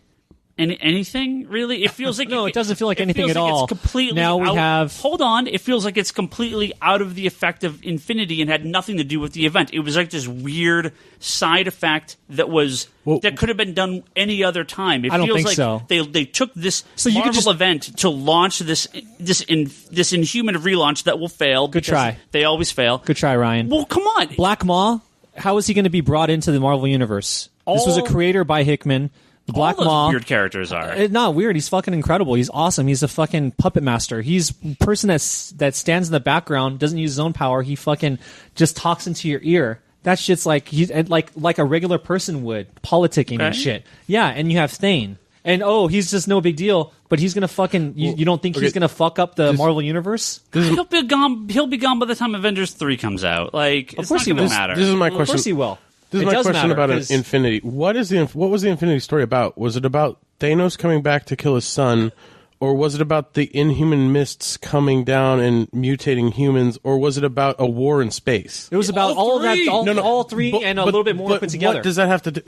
anything really. It feels like it doesn't feel like anything at all. It's completely hold on, it feels like it's completely out of the effect of Infinity and had nothing to do with the event. It was like this weird side effect that could have been done any other time. I don't think so. They took this Marvel event to launch this Inhuman relaunch that will fail. Good try. They always fail. Good try, Ryan. Well, come on. Black Maw. How is he going to be brought into the Marvel Universe? This was a creator by Hickman. The Black Maw. Weird characters are. Not weird. He's fucking incredible. He's awesome. He's a fucking puppet master. He's a person that stands in the background, doesn't use his own power. He fucking just talks into your ear. That shit's like like a regular person would, politicking and shit. Yeah, and you have Thane. And he's just no big deal, but he's gonna fucking. You don't think he's gonna fuck up the Marvel Universe? He'll be gone. He'll be gone by the time Avengers 3 comes out. It's not gonna matter. This is my question. Of course he will. This is my question about Infinity. What was the Infinity story about? Was it about Thanos coming back to kill his son, or was it about the Inhuman mists coming down and mutating humans, or was it about a war in space? It was about all that, all three, and a little bit more put together. What does that have to do?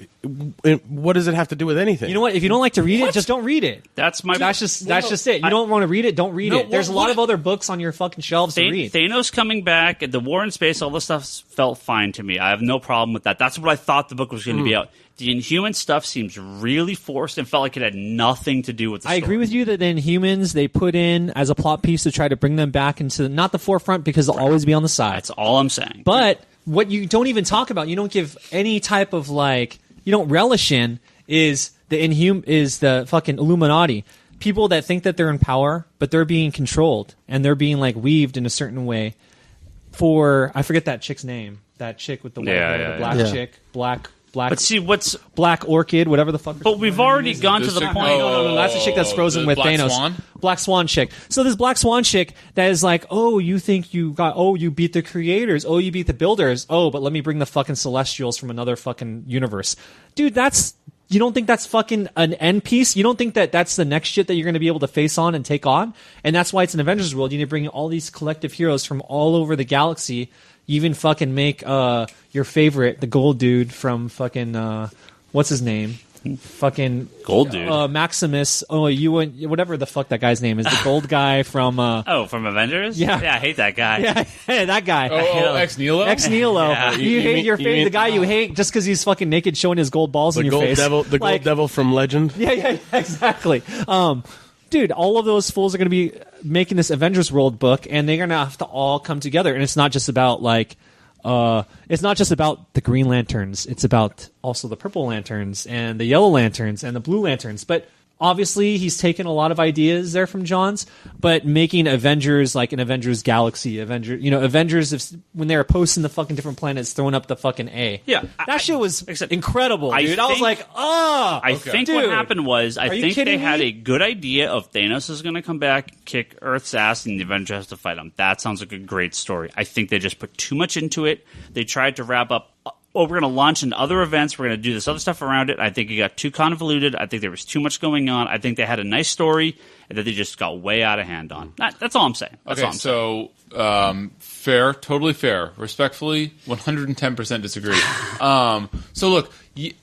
What does it have to do with anything? You know what? If you don't like to read it, just don't read it. That's just it. You don't want to read it, don't read it. There's a lot of other books on your fucking shelves to read. Thanos coming back, the war in space, all this stuff felt fine to me. I have no problem with that. That's what I thought the book was going to be out. The Inhuman stuff seems really forced and felt like it had nothing to do with the story. I agree with you that the Inhumans they put in as a plot piece to try to bring them back into not the forefront because they'll always be on the side. That's all I'm saying. But what you don't even talk about, you don't give any type of you don't relish in is the fucking Illuminati. People that think that they're in power, but they're being controlled and they're being weaved in a certain way. I forget that chick's name. That chick with the white hair, the black chick, black. But see, what's Black Orchid, whatever the fuck. But we've already gone to the point. No, that's the chick that's frozen with Black Thanos. Swan? Black Swan chick. So this Black Swan chick that is like, you think you beat the creators, you beat the builders, but let me bring the fucking Celestials from another fucking universe, dude. You don't think that's fucking an end piece? You don't think that that's the next shit that you're going to be able to face on and take on? And that's why it's an Avengers world. You need to bring all these collective heroes from all over the galaxy. You even fucking make your favorite, the gold dude from fucking what's his name? Fucking gold dude. Maximus. Whatever the fuck that guy's name is. The gold guy from from Avengers? Yeah. I hate that guy. Yeah, that guy. Ex Nihilo? Ex Nihilo. Yeah. You hate the guy you hate just because he's fucking naked showing his gold balls in your face. The gold devil from Legend. Yeah, exactly. Dude, all of those fools are going to be making this Avengers World book, and they're going to have to all come together. And it's not just about it's not just about the Green Lanterns. It's about also the Purple Lanterns and the Yellow Lanterns and the Blue Lanterns. But obviously, he's taken a lot of ideas there from Johns, but making Avengers like an Avengers Galaxy, Avengers when they were posting the fucking different planets, throwing up the fucking A. Yeah, that shit was incredible, dude. I was like, I think dude, what happened was, I think they had me? a good idea of Thanos is going to come back, kick Earth's ass, and the Avengers has to fight him. That sounds like a great story. I think they just put too much into it. They tried to wrap up. We're going to launch into other events. We're going to do this other stuff around it. I think it got too convoluted. I think there was too much going on. I think they had a nice story and that they just got way out of hand on. That's all I'm saying. Fair, totally fair. Respectfully, 110% disagree. So look,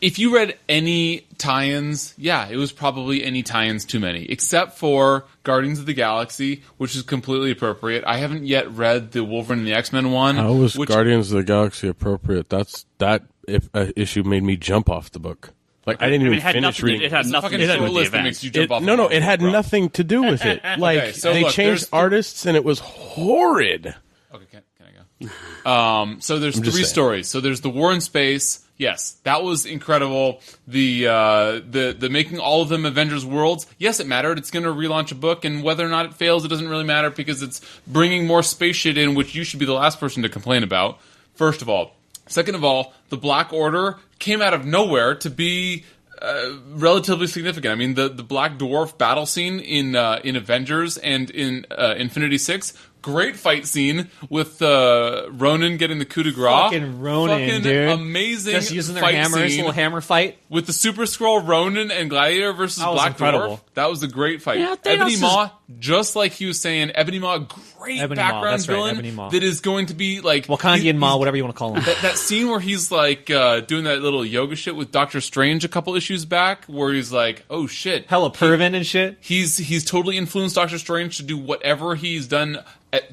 if you read any tie-ins, yeah, it was probably any tie-ins too many, except for Guardians of the Galaxy, which is completely appropriate. I haven't yet read the Wolverine and the X-Men one. How was Guardians of the Galaxy appropriate? That issue made me jump off the book. Like I didn't even finish reading. It had nothing to do with the event. Makes you jump off No, it had nothing to do with it. Like Okay, so they look, changed artists, and it was horrid. Okay, can I go? So there's three stories. So there's the War in Space. Yes, that was incredible. The making all of them Avengers worlds. Yes, it mattered. It's going to relaunch a book, and whether or not it fails, it doesn't really matter because it's bringing more space shit in, which you should be the last person to complain about. First of all. Second of all, the Black Order came out of nowhere to be relatively significant. I mean, the Black Dwarf battle scene in Avengers and in Infinity 6, great fight scene with Ronan getting the coup de grace. Fucking Ronan, dude. Amazing just using their fight hammers, scene little hammer fight. with the Super Skrull Ronan and Gladiator versus Black incredible. Dwarf. That was a great fight. Yeah, Ebony Thanos Maw, just like he was saying, Ebony Maw, great Ebony Maw, background that's right, villain Ebony Maw. that is going to be like Wakandian Maw, whatever you want to call him. that scene where he's like doing that little yoga shit with Doctor Strange a couple issues back, where he's like, "Oh shit, Hella pervin and shit. he's totally influenced Doctor Strange to do whatever he's done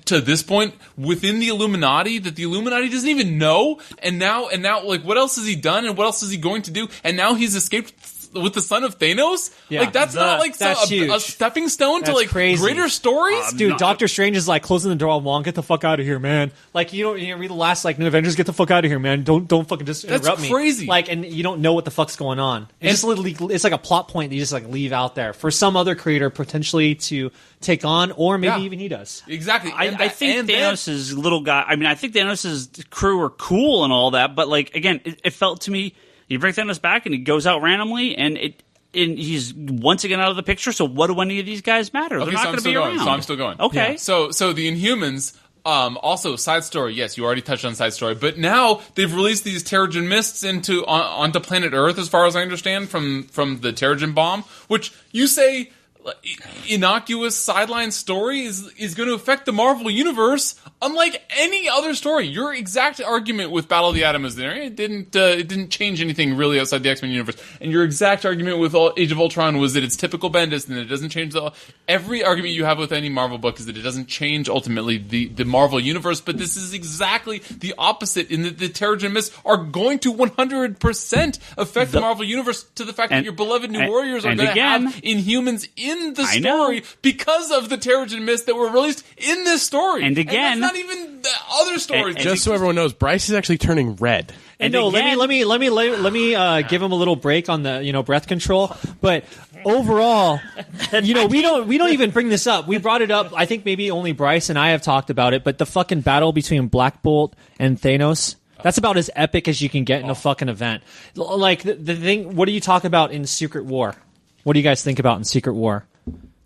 to this point within the Illuminati that the Illuminati doesn't even know." And now, like, what else has he done, and what else is he going to do? And now he's escaped with the son of Thanos. Yeah. Like that's not like that's a huge. stepping stone to That's like crazy. greater stories. Dude, Doctor Strange is like closing the door on Wong. Get the fuck out of here, man. Like you read the last like New Avengers. Get the fuck out of here, man. Don't fucking just interrupt me. crazy. Like, and you don't know what the fuck's going on. It's just literally, it's like a plot point that you just like leave out there for some other creator potentially to take on, or maybe even he does. Exactly. I think Thanos' little guy. I mean, I think Thanos' crew were cool and all that, but like again, it felt to me you bring Thanos back and he goes out randomly, and he's once again out of the picture. So what do any of these guys matter? They're not going to be around. So I'm still going. Okay. Yeah. So the Inhumans. Also, side story. Yes, you already touched on side story, but now they've released these Terrigen mists onto planet Earth, as far as I understand, from the Terrigen bomb, which you say innocuous sideline story is going to affect the Marvel universe unlike any other story. Your exact argument with Battle of the Atom is there. It didn't change anything really outside the X-Men universe. And your exact argument with Age of Ultron was that it's typical Bendis and that it doesn't change every argument you have with any Marvel book is that it doesn't change ultimately the Marvel universe. But this is exactly the opposite in that the Terrigen mists are going to 100% affect the Marvel universe to the fact that your beloved New Warriors are going to have Inhumans in the story because of the Terrigen mists that were released in this story. And again, that's not even the other stories. Just so everyone knows, Bryce is actually turning red. And no, let me give him a little break on the breath control. But overall, we don't even bring this up. We brought it up. I think maybe only Bryce and I have talked about it. But the fucking battle between Black Bolt and Thanos. That's about as epic as you can get in a fucking event. Like the thing. What do you talk about in Secret War? What do you guys think about in Secret War?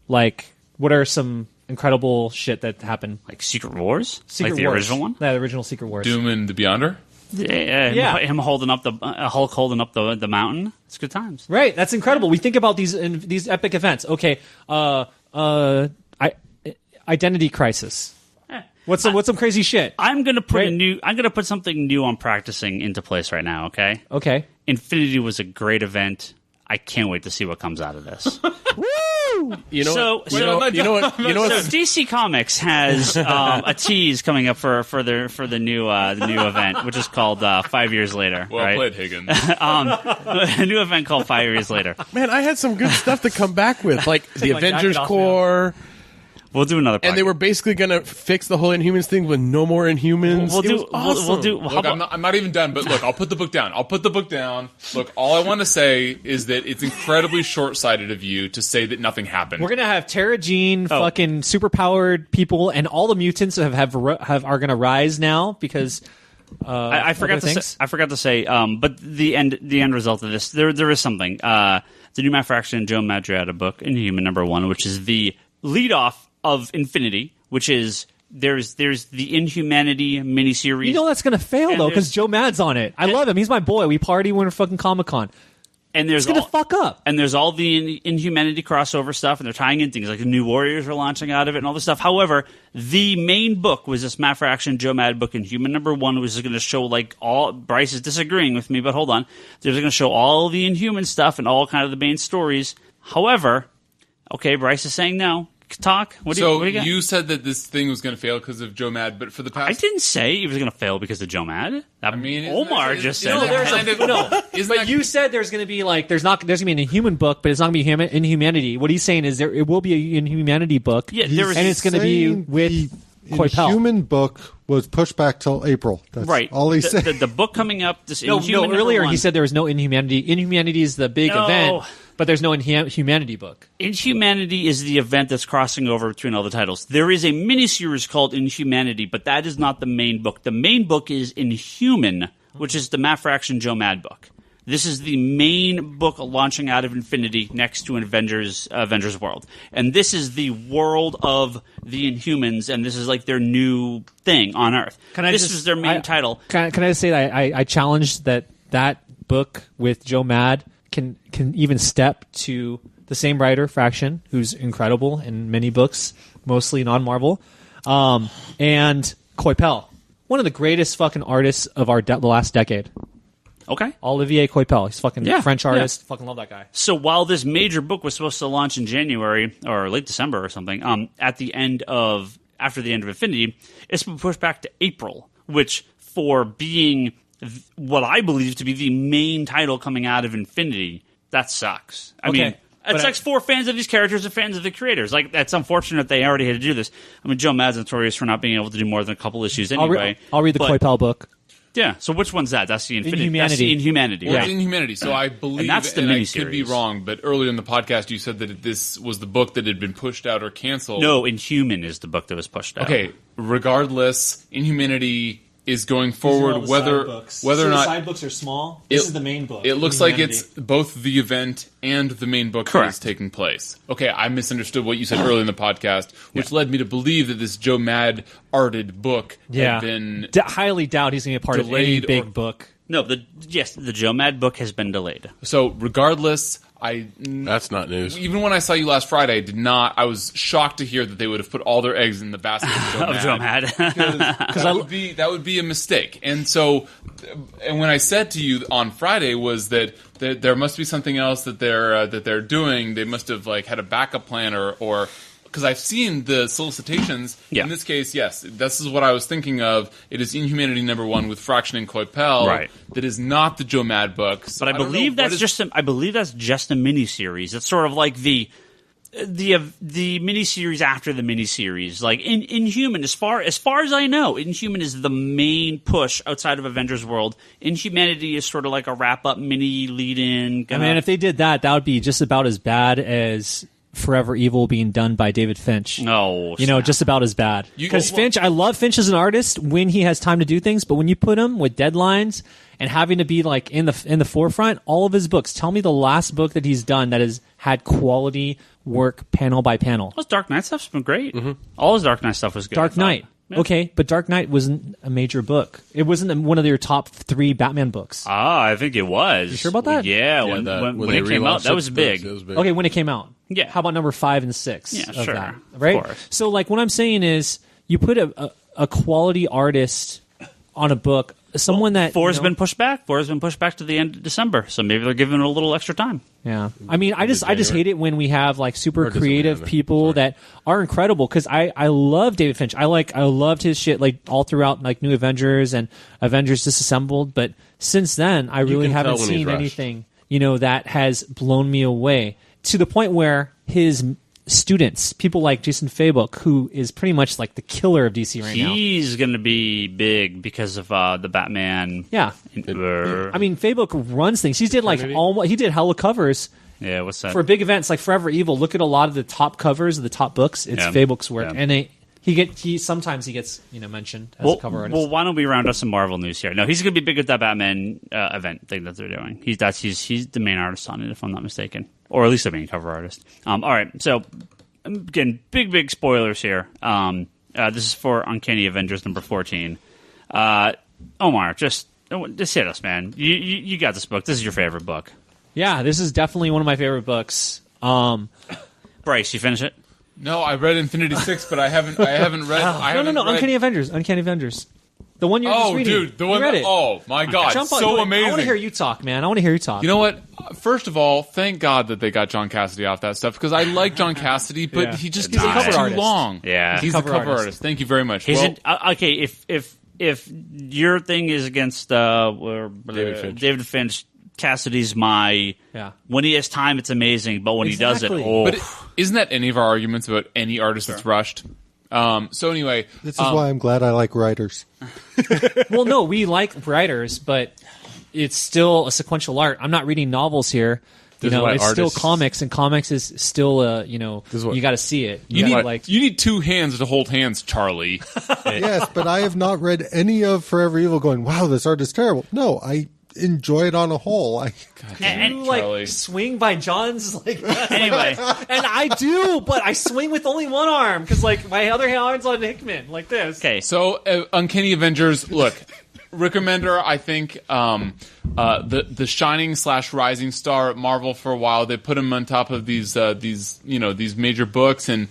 Like, what are some incredible shit that happened? Like Secret Wars? Secret like the Wars. original one? Yeah, the original Secret Wars. Doom and the Beyonder? Yeah. Him holding up Hulk holding up the mountain. It's good times. Right, that's incredible. We think about these epic events. Okay, Identity Crisis. What's some crazy shit? I'm gonna put something new I'm practicing into place right now. Okay. Okay. Infinity was a great event. I can't wait to see what comes out of this. Woo! You know what? So DC Comics has a tease coming up for the new event, which is called 5 years later. Well right? played, Higgins. A new event called 5 years later. Man, I had some good stuff to come back with, like the Avengers Corps. We'll do another podcast. And they were basically going to fix the whole Inhumans thing with no more Inhumans. We'll do. Look, I'm not even done, but look, I'll put the book down. Look, all I want to say is that it's incredibly short-sighted of you to say that nothing happened. We're gonna have Tara Jean, fucking superpowered people, and all the mutants are gonna rise now because I forgot to say. But the end result of this, there is something. The new Matt Fraction and Joe Madriata book, Inhuman #1, which is the lead off of Infinity, which is there's the Inhumanity miniseries. You know that's gonna fail though because Joe Mad's on it. I love him. He's my boy. We party when we're fucking Comic-Con. And there's It's gonna fuck up. And there's all the Inhumanity crossover stuff, and they're tying in things like the New Warriors are launching out of it and all this stuff. However, the main book was this Matt Fraction Joe Mad book, Inhuman #1, which is going to show like all. Bryce is disagreeing with me, but hold on. They're going to show all the Inhuman stuff and all kind of the main stories. However, okay, Bryce is saying no. Talk. What do you got? You said that this thing was going to fail because of Joe Mad, but for the past, I didn't say it was going to fail because of Joe Mad. I mean, Omar just said. But you said there's going to be like there's going to be an Inhuman book, but it's not going to be Inhumanity. What he's saying is it will be an Inhumanity book. Yeah, and it's going to be with Coipel. Inhuman book was pushed back till April. That's right. all he said. The book coming up. This No, Inhuman earlier #1. he said there was no Inhumanity. Inhumanity is the big event, but there's no Inhumanity book. Inhumanity is the event that's crossing over between all the titles. There is a miniseries called Inhumanity, but that is not the main book. The main book is Inhuman, which is the Matt Fraction Joe Mad book. This is the main book launching out of Infinity next to Avengers World. And this is the world of the Inhumans, and this is like their new thing on Earth. This is their main title. Can I just say that I challenged that book with Joe Mad can even step to the same writer, Fraction, who's incredible in many books, mostly non-Marvel, and Coipel, one of the greatest fucking artists of the last decade. Okay. Olivier Coipel. He's fucking French artist. Yeah. Fucking love that guy. So while this major book was supposed to launch in January or late December or something, after the end of Infinity, it's been pushed back to April, which for being what I believe to be the main title coming out of Infinity, that sucks. I mean, it sucks for fans of these characters and fans of the creators. Like, that's unfortunate they already had to do this. I mean, Joe Mad's notorious for not being able to do more than a couple issues anyway. I'll read the Coipel book. Yeah, so which one's that? That's the Infinity. Inhumanity. That's the Inhumanity. Well, Right? it's Inhumanity. So I believe, And that's the and I miniseries. could be wrong, but earlier in the podcast you said that this was the book that had been pushed out or canceled. No, Inhuman is the book that was pushed out. Okay, regardless, Inhumanity is going forward, whether or not side books are small. This is the main book. It looks like it's both the event and the main book that is taking place. Okay, I misunderstood what you said earlier in the podcast, which led me to believe that this Joe Mad arted book had been highly doubt he's going to be a part of any big book. No, the Joe Mad book has been delayed. So regardless, that's not news. Even when I saw you last Friday, I was shocked to hear that they would have put all their eggs in the basket of Joe Mad. Because that would be a mistake. And so, and when I said to you on Friday was that there must be something else that they're doing. They must have like had a backup plan or because I've seen the solicitations. Yeah. In this case, yes, this is what I was thinking of. It is Inhumanity #1 with Fraction and Coipel. Right. That is not the Joe Mad book. So But I believe that's just a miniseries. It's sort of like the miniseries after the miniseries. Like Inhuman, as far as I know, Inhuman is the main push outside of Avengers World. Inhumanity is sort of like a wrap up mini lead in. I mean, if they did that would be just about as bad as Forever Evil being done by David Finch. No, just about as bad. Because Finch, I love Finch as an artist when he has time to do things, but when you put him with deadlines and having to be like in the forefront, all of his books. Tell me the last book that he's done that has had quality work panel by panel. His Dark Knight stuff's been great. Mm-hmm. All his Dark Knight stuff was good. Dark Knight. Yeah. Okay, but Dark Knight wasn't a major book. It wasn't one of your top 3 Batman books. I think it was. You sure about that? Yeah, when it came out, that was big. Okay, when it came out. Yeah. How about number 5 and 6? Yeah, of sure. that, right? Of course. So, like, what I'm saying is, you put a quality artist on a book, someone that Four's been pushed back. Four's been pushed back to the end of December, so maybe they're giving it a little extra time. Yeah, I mean, I just hate it when we have like super creative people that are incredible. Because I love David Finch. I loved his shit like all throughout like New Avengers and Avengers Disassembled. But since then, I really haven't seen anything that has blown me away to the point where his students, people like Jason Fabok, who is pretty much like the killer of DC right now. He's going to be big because of the Batman. Yeah. I mean, Fabok runs things. He did he did hella covers. Yeah, what's that? For big events like Forever Evil, look at a lot of the top covers of the top books. It's Fabok's work. Yeah. And he sometimes he gets mentioned as a cover artist. Well, why don't we round up some Marvel news here? No, he's going to be big with that Batman event thing that they're doing. He's the main artist on it, if I'm not mistaken, or at least the main cover artist. All right, so again, big spoilers here. This is for Uncanny Avengers number 14. Omar, just hit us, man. You got this book. This is your favorite book. Yeah, this is definitely one of my favorite books. Bryce, you finish it? No, I read Infinity 6, but I haven't read. No. Uncanny Avengers. The one you're just reading. Dude, the one. You read it. Oh my god, Jump on, so I amazing! want to hear you talk, man. I want to hear you talk. You know what? First of all, thank God that they got John Cassidy off that stuff because I like John Cassidy, but Yeah. he just He's a takes cover too artist. long. Yeah. he's the cover artist. Thank you very much. He's Well, okay. If your thing is against David Finch, Cassidy's my. Yeah. When he has time, it's amazing, but when he does it, Exactly. but isn't that any of our arguments about any artist that's rushed? So anyway, This is why I'm glad I like writers. Well, no, we like writers, but it's still a sequential art. I'm not reading novels here. This is why It's still artists- comics, and comics is still, is what- you got to see it. you gotta, need two hands to hold hands, Charlie. Yes, but I have not read any of Forever Evil going, wow, this art is terrible. No, I enjoy it on a whole. you Charlie. swing by John's Anyway, and I do, but I swing with only one arm because my other hand's on Hickman like this. okay. So, Uncanny Avengers. Look, Rick Remender, I think, the shining / rising star at Marvel for a while. They put him on top of these major books, and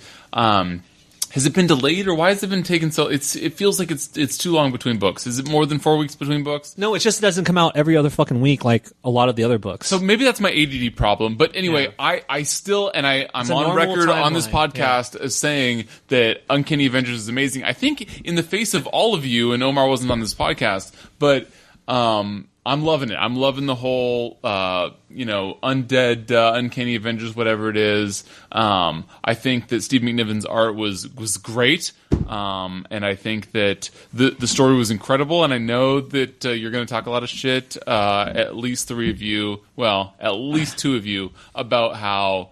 has it been delayed or why has it been taken so? It feels like it's too long between books. Is it more than 4 weeks between books? No, it just doesn't come out every other fucking week like a lot of the other books. So maybe that's my ADD problem. But anyway, I still, and I'm a on normal record on this timeline, podcast as saying that Uncanny Avengers is amazing. I think in the face of all of you, and Omar wasn't on this podcast, but I'm loving it. I'm loving the whole, undead, Uncanny Avengers, whatever it is. I think that Steve McNiven's art was great. And I think that the story was incredible. And I know that you're going to talk a lot of shit, at least 3 of you, well, at least 2 of you, about how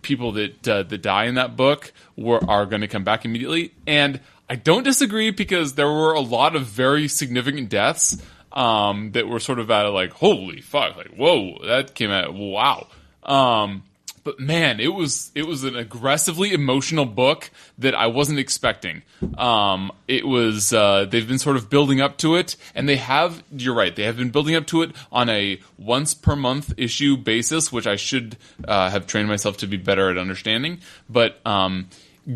people that die in that book are going to come back immediately. And I don't disagree because there were a lot of very significant deaths. That were sort of out of like, holy fuck, like, whoa, that came out, wow. But man, it was an aggressively emotional book that I wasn't expecting. It was, they've been sort of building up to it, and you're right, they have been building up to it on a once per month issue basis, which I should, have trained myself to be better at understanding. But,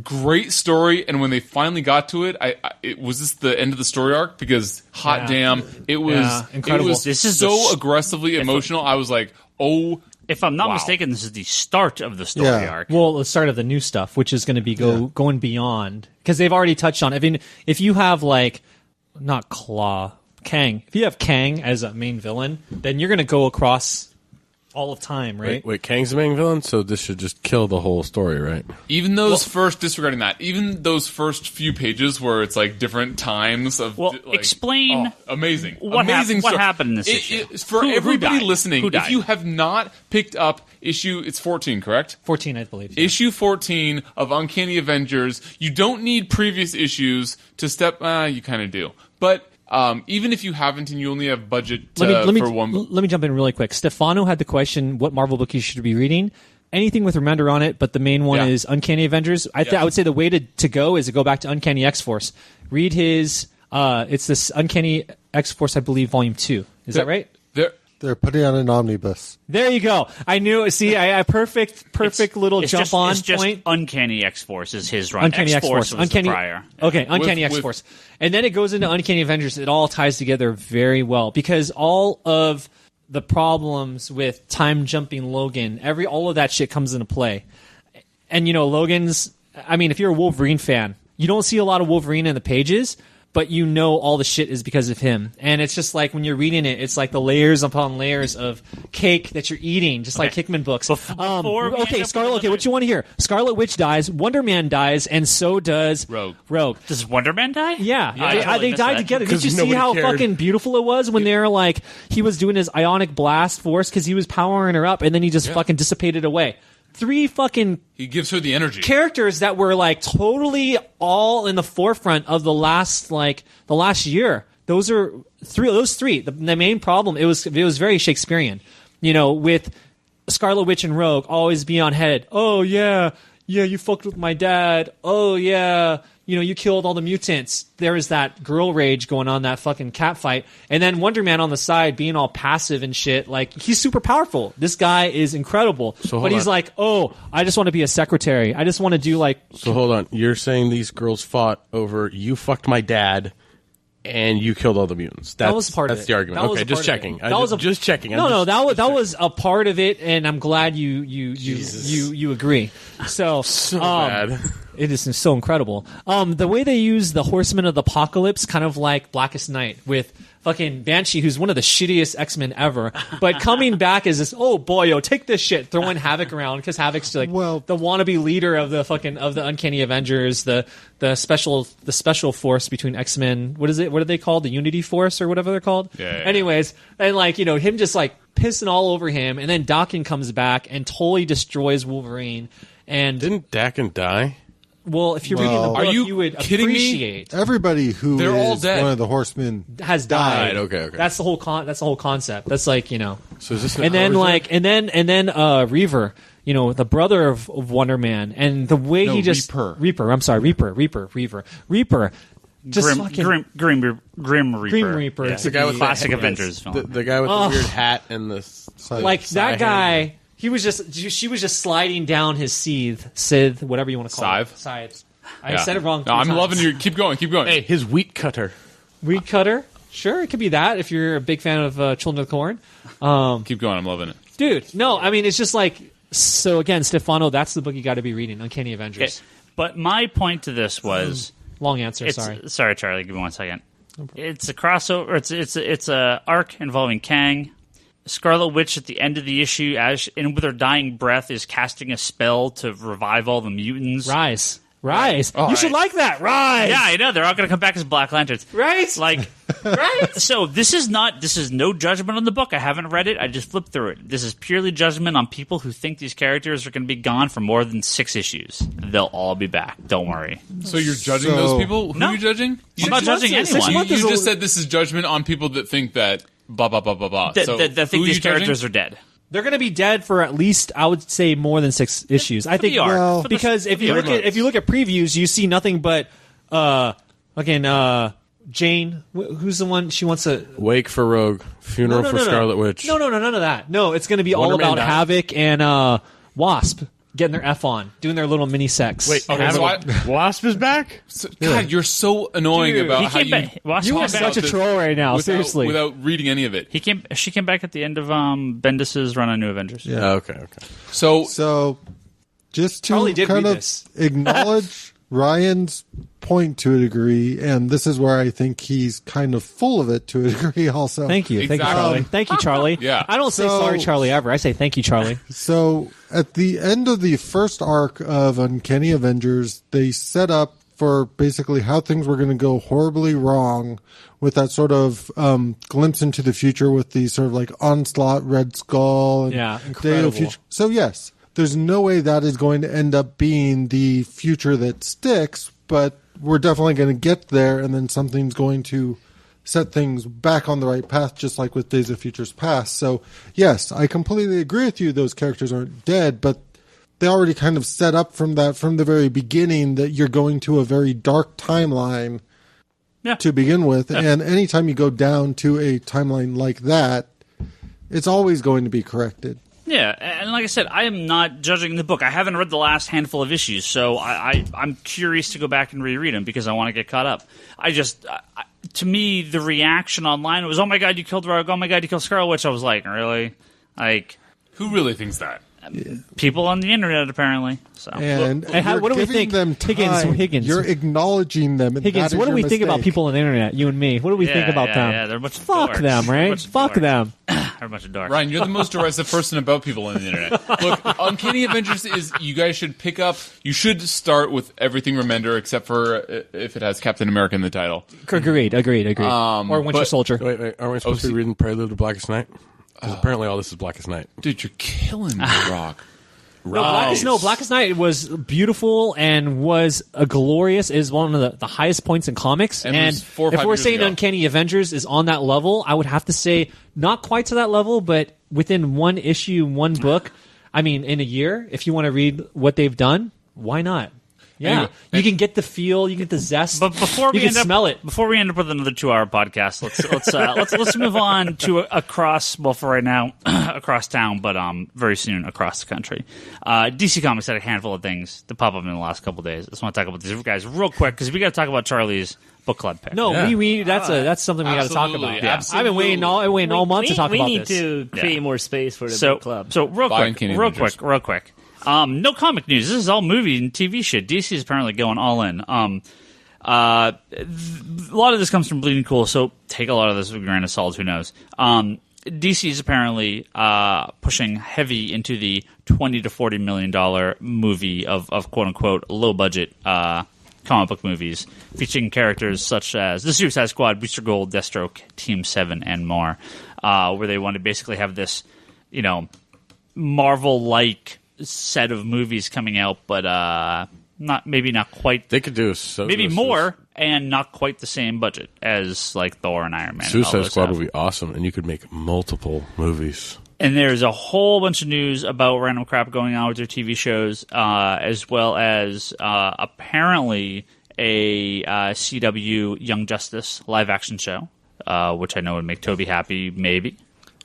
great story, and when they finally got to it, it was this the end of the story arc because hot damn, it was incredible. It was This is so aggressively emotional. I was like, oh, if I'm not wow. mistaken, this is the start of the story Yeah. arc. Well, the start of the new stuff, which is going to be going beyond, because they've already touched on. I mean, if you have Kang, if you have Kang as a main villain, then you're going to go across all of time, right? Wait, Kang's the main villain, so this should just kill the whole story, right? even disregarding that, even those first few pages where it's like different times of explain amazing, what amazing what stuff. happened in this issue. For Who everybody died? listening, Who if died? you have not picked up it's 14, correct? 14, I believe. Yeah. Issue 14 of Uncanny Avengers. You don't need previous issues to step. You kind of do, but even if you haven't and you only have budget for one book. Let me jump in really quick. Stefano had the question, what Marvel book you should be reading. Anything with Remender on it, but the main one is Uncanny Avengers. I would say the way to go is to go back to Uncanny X-Force. Read his, it's this Uncanny X-Force, I believe, Volume 2. Is that right? They're putting on an omnibus. There you go. I knew it. See, I perfect little It's jump just, on it's just point. Uncanny X-Force is his run. Uncanny X-Force X-Force. was Uncanny the prior. Okay, Uncanny With- X-Force. And then it goes into Uncanny Avengers. It all ties together very well because all of the problems with time jumping Logan, all of that shit comes into play. And Logan's, I mean, if you're a Wolverine fan, you don't see a lot of Wolverine in the pages, but all the shit is because of him. And it's just like when you're reading it, it's like the layers upon layers of cake that you're eating, just like Hickman books. Before we end okay, up Scarlet, with okay, what you want to hear? Scarlet Witch dies, Wonder Man dies, and so does Rogue. Does Wonder Man die? Yeah, I totally they missed died that. together. Did 'Cause you see nobody how cared. fucking beautiful it was when they're like, he was doing his ionic blast force because he was powering her up, and then he just fucking dissipated away. 3 fucking He gives her the energy. characters that were like totally all in the forefront of the last year. Those are 3. Those 3. The main problem, it was very Shakespearean. With Scarlet Witch and Rogue always be on head. Oh yeah, you fucked with my dad. Oh yeah, you killed all the mutants. There is that girl rage going on, that fucking cat fight. And then Wonder Man on the side being all passive and shit. Like, he's super powerful. This guy is incredible. But he's like, oh, I just want to be a secretary. I just want to do like... So hold on. You're saying these girls fought over you fucked my dad and you killed all the mutants. That was part of it. That's the argument. Okay, just checking. Just checking. No, that was a part of it, and I'm glad you agree. So bad. It is so incredible. The way they use the Horsemen of the Apocalypse, kind of like Blackest Night, with fucking Banshee, who's one of the shittiest X-Men ever, but coming back as this, oh boy, take this shit, throwing Havoc around, because Havoc's like the wannabe leader of the Uncanny Avengers, the special force between X-Men. What is it? What are they called? The Unity Force or whatever they're called. Yeah. Anyways, and him just pissing all over him, and then Daken comes back and totally destroys Wolverine. And didn't Daken die? Well, if you're reading the book, are you would kidding me? appreciate Everybody who They're all is dead. one of the Horsemen has died. Okay. That's the whole concept. That's So is this and then Reaver, the brother of Wonder Man, and the way he just Reaper. I'm sorry, Reaper. Just Grim Reaper. Grim Reaper. Yeah. It's the guy with classic Avengers film. The guy with the weird hat and the that guy. She was just sliding down his Scythe, whatever you want to call it. Scythe. I said it wrong. No, I'm loving you. Keep going. Hey, his wheat cutter. Wheat cutter. Sure, it could be that if you're a big fan of Children of the Corn. Keep going. I'm loving it. Dude, no, I mean, it's just so again, Stefano, that's the book you got to be reading, Uncanny Avengers. Okay. But my point to this was... Long answer, sorry. Sorry, Charlie, give me 1 second. It's a crossover, it's a arc involving Kang. Scarlet Witch at the end of the issue, and with her dying breath, is casting a spell to revive all the mutants. Rise. You should like that. Rise. Yeah, I know. They're all going to come back as Black Lanterns. Right. Right. So this is no judgment on the book. I haven't read it. I just flipped through it. This is purely judgment on people who think these characters are going to be gone for more than 6 issues. They'll all be back. Don't worry. So you're judging those people? Who are you judging? I'm not judging anyone. You just said this is judgment on people that think that blah, blah, blah, blah, blah. That think these characters are dead. They're going to be dead for at least, I would say, more than 6 issues. I think because if you look at previews, you see nothing but Jane. Who's the one she wants to Wake for Rogue, Funeral for Scarlet Witch. No, none of that. No, it's going to be Wonder all Man about died. Havoc and Wasp getting their F on, doing their little mini sex. Wait, Okay, so Wasp is back? God, you're so annoying about how you You are such a troll right now. Seriously, without reading any of it. She came back at the end of Bendis's run on New Avengers. Yeah. Okay. So just Charlie to did kind read of this. acknowledge Ryan's point to a degree, and this is where I think he's kind of full of it to a degree also. Thank you, Exactly. Charlie. Thank you, Charlie. Yeah. I don't say sorry, Charlie, ever. I say thank you, Charlie. So at the end of the first arc of Uncanny Avengers, they set up for basically how things were going to go horribly wrong with that sort of glimpse into the future with the sort of Onslaught, Red Skull, and Yeah, Day incredible. of Future. So yes, there's no way that is going to end up being the future that sticks, but we're definitely going to get there, and then something's going to set things back on the right path, just like with Days of Futures Past. So, yes, I completely agree with you. Those characters aren't dead, but they already kind of set up from the very beginning that you're going to a very dark timeline to begin with. Yeah. And anytime you go down to a timeline like that, it's always going to be corrected. Yeah, and like I said, I am not judging the book. I haven't read the last handful of issues, so I'm curious to go back and reread them because I want to get caught up. To me, the reaction online was, "Oh my God, you killed Rogue! Oh my God, you killed Scarlet Witch!" I was like, "Really?" Who really thinks that? People on the internet, apparently. So, and what do we think? Them time. Higgins, you're acknowledging them. And Higgins, what do we think about people on the internet? You and me. What do we think about them? Yeah, they're a bunch of Fuck dorks. them, right? Fuck them. They're a bunch of dorks. Ryan, you're the most derisive person about people on the internet. Look, Uncanny Avengers is, you guys should pick up, you should start with everything Remender except for if it has Captain America in the title. Agreed. Or Winter Soldier. Wait, aren't we supposed to be reading Prelude to Blackest Night? Because apparently all this is Blackest Night. Dude, you're killing me, Rock. Blackest Night was beautiful and was a glorious. Is one of the highest points in comics. And it was 4 or 5 if we're years saying ago. Uncanny Avengers is on that level, I would have to say not quite to that level, but within one issue, one book. I mean, in a year, if you want to read what they've done, why not? Yeah, Anyway, you can get the feel, you get the zest, But before we you can end up, smell it. before we end up with another 2-hour podcast, let's move on to across. Well, for right now, across town, but very soon across the country. DC Comics had a handful of things to pop up in the last couple of days. I just want to talk about these guys real quick because we got to talk about Charlie's book club pick. No, Yeah. we that's something we got to talk Absolutely, about. absolutely. I've been waiting all month to talk we about need this. to create more space for the book club. So real Buying quick, Canadian real quick. No comic news. This is all movie and TV shit. DC is apparently going all in. A lot of this comes from Bleeding Cool, so take a lot of this with a grain of salt. Who knows? DC is apparently pushing heavy into the $20 to $40 million movie of quote unquote low budget comic book movies featuring characters such as the Suicide Squad, Booster Gold, Deathstroke, Team 7, and more. Where they want to basically have this, Marvel-like set of movies coming out, but not quite. They could do maybe more and not quite the same budget as like Thor and Iron Man. Suicide Squad would be awesome, and you could make multiple movies. And there's a whole bunch of news about random crap going on with their TV shows, as well as apparently a CW Young Justice live action show, which I know would make Toby happy, maybe.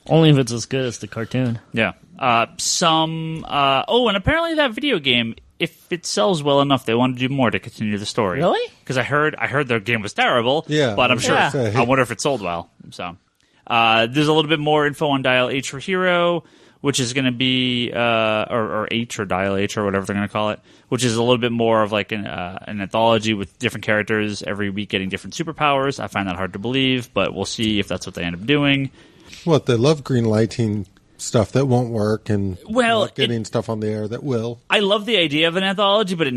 Only if it's as good as the cartoon. Yeah. And apparently that video game, if it sells well enough, they want to do more to continue the story. Really? Because I heard their game was terrible. Yeah, but I'm sure. Yeah. I wonder if it sold well. So there's a little bit more info on Dial H for Hero, which is going to be or H or Dial H or whatever they're going to call it, which is a little bit more of like an anthology with different characters every week getting different superpowers. I find that hard to believe, but we'll see if that's what they end up doing. What, they love green lighting stuff that won't work and Well, not getting stuff on the air that will. I love the idea of an anthology, but it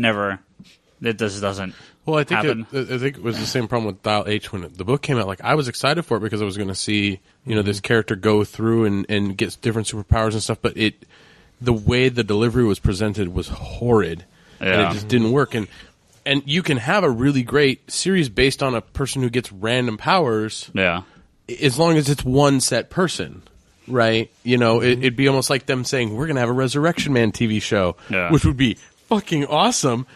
doesn't. Well, I think happen. it was the same problem with Dial H when the book came out. Like, I was excited for it because I was going to see this character go through and get different superpowers and stuff. But the way the delivery was presented was horrid, and Yeah. it just didn't work. And you can have a really great series based on a person who gets random powers, Yeah. as long as it's one set person. Right? It'd be almost like them saying, we're going to have a Resurrection Man TV show, Yeah. which would be fucking awesome.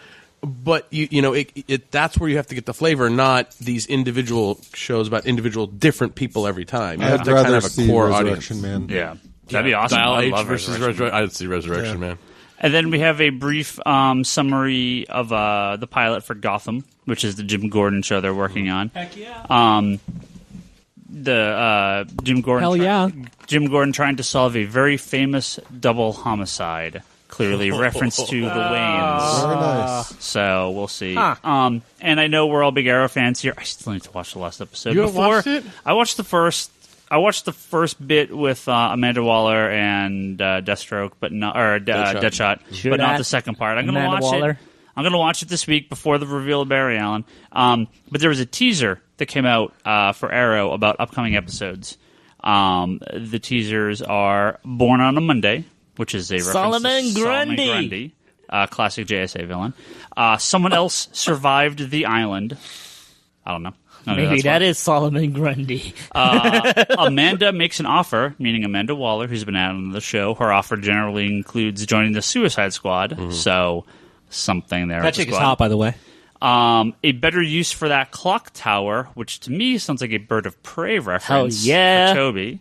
But, that's where you have to get the flavor, not these individual shows about individual different people every time. You have I'd to rather kind of have a see core Resurrection audience. Man. Yeah. That'd be awesome. Dial I H love versus Resurrection. I'd see Resurrection Man. And then we have a brief summary of the pilot for Gotham, which is the Jim Gordon show they're working on. Heck yeah. The Jim Gordon. Hell yeah. Jim Gordon trying to solve a very famous double homicide. Clearly reference to the Waynes. Very nice. So we'll see. Huh. And I know we're all big Arrow fans here. I still need to watch the last episode. You haven't watched it? I watched the first bit with Amanda Waller and Deathstroke, but not Deadshot, Sure but not that. the second part. I'm going to Amanda watch Waller. it. I'm going to watch it this week before the reveal of Barry Allen. But there was a teaser that came out for Arrow about upcoming episodes. The teasers are Born on a Monday, which is a reference Solomon to Solomon Grundy. Grundy, classic JSA villain. Someone else survived the island. I don't know. Maybe that is Solomon Grundy. Amanda makes an offer, meaning Amanda Waller, who's been out on the show. Her offer generally includes joining the Suicide Squad, so something there. That with the chick is squad. hot, by the way. A better use for that clock tower, which to me sounds like a Bird of Prey reference. Hell yeah. For Toby.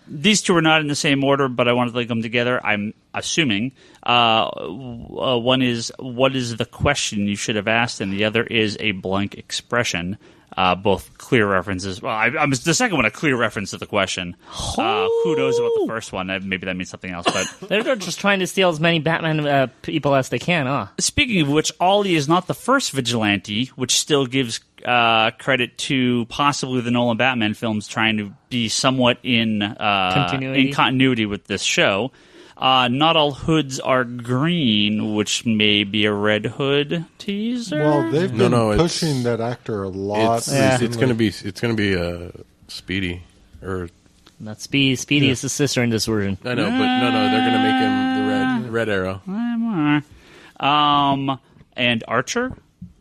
These two are not in the same order, but I wanted to link them together. I'm assuming one is what is the question you should have asked, and the other is a blank expression. Both clear references. Well, I'm the second one a clear reference to the question. Who knows about the first one? Maybe that means something else. But They're just trying to steal as many Batman people as they can, huh? speaking of which, Ollie is not the first vigilante, which still gives credit to possibly the Nolan Batman films trying to be somewhat in continuity with this show. Not all hoods are green, which may be a Red Hood teaser. Well, they've been No, it's- pushing that actor a lot. It's going to be Speedy or Not Speedy. Speedy is the sister in this version. I know, but no, they're going to make him the Red Arrow. And Archer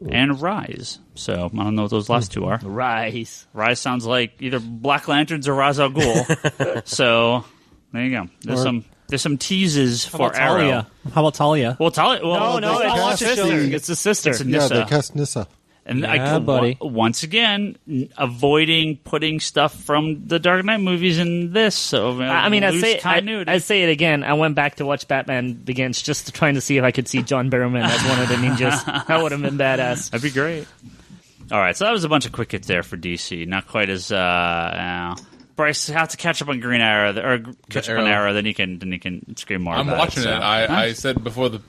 and Rise. So I don't know what those last two are. Rise. Rise sounds like either Black Lanterns or Ra's al Ghul. So there you go. There's some. There's some teases How for about Talia? Arrow. How about Talia? Well, Talia. Well, No, they it's cast the sister. the- It's the sister. It's a Yeah, Nissa. they cast Nissa. And Yeah, buddy. once again, avoiding putting stuff from the Dark Knight movies in this. So I mean, lose continuity. I say it again. I went back to watch Batman Begins just trying to see if I could see John Barrowman as one of the ninjas. That would have been badass. That'd be great. All right, so that was a bunch of quick hits there for DC. Not quite as Bryce, have to catch up on Green Arrow or catch up on Arrow. Then you can scream more. I'm about watching so. it. I said before the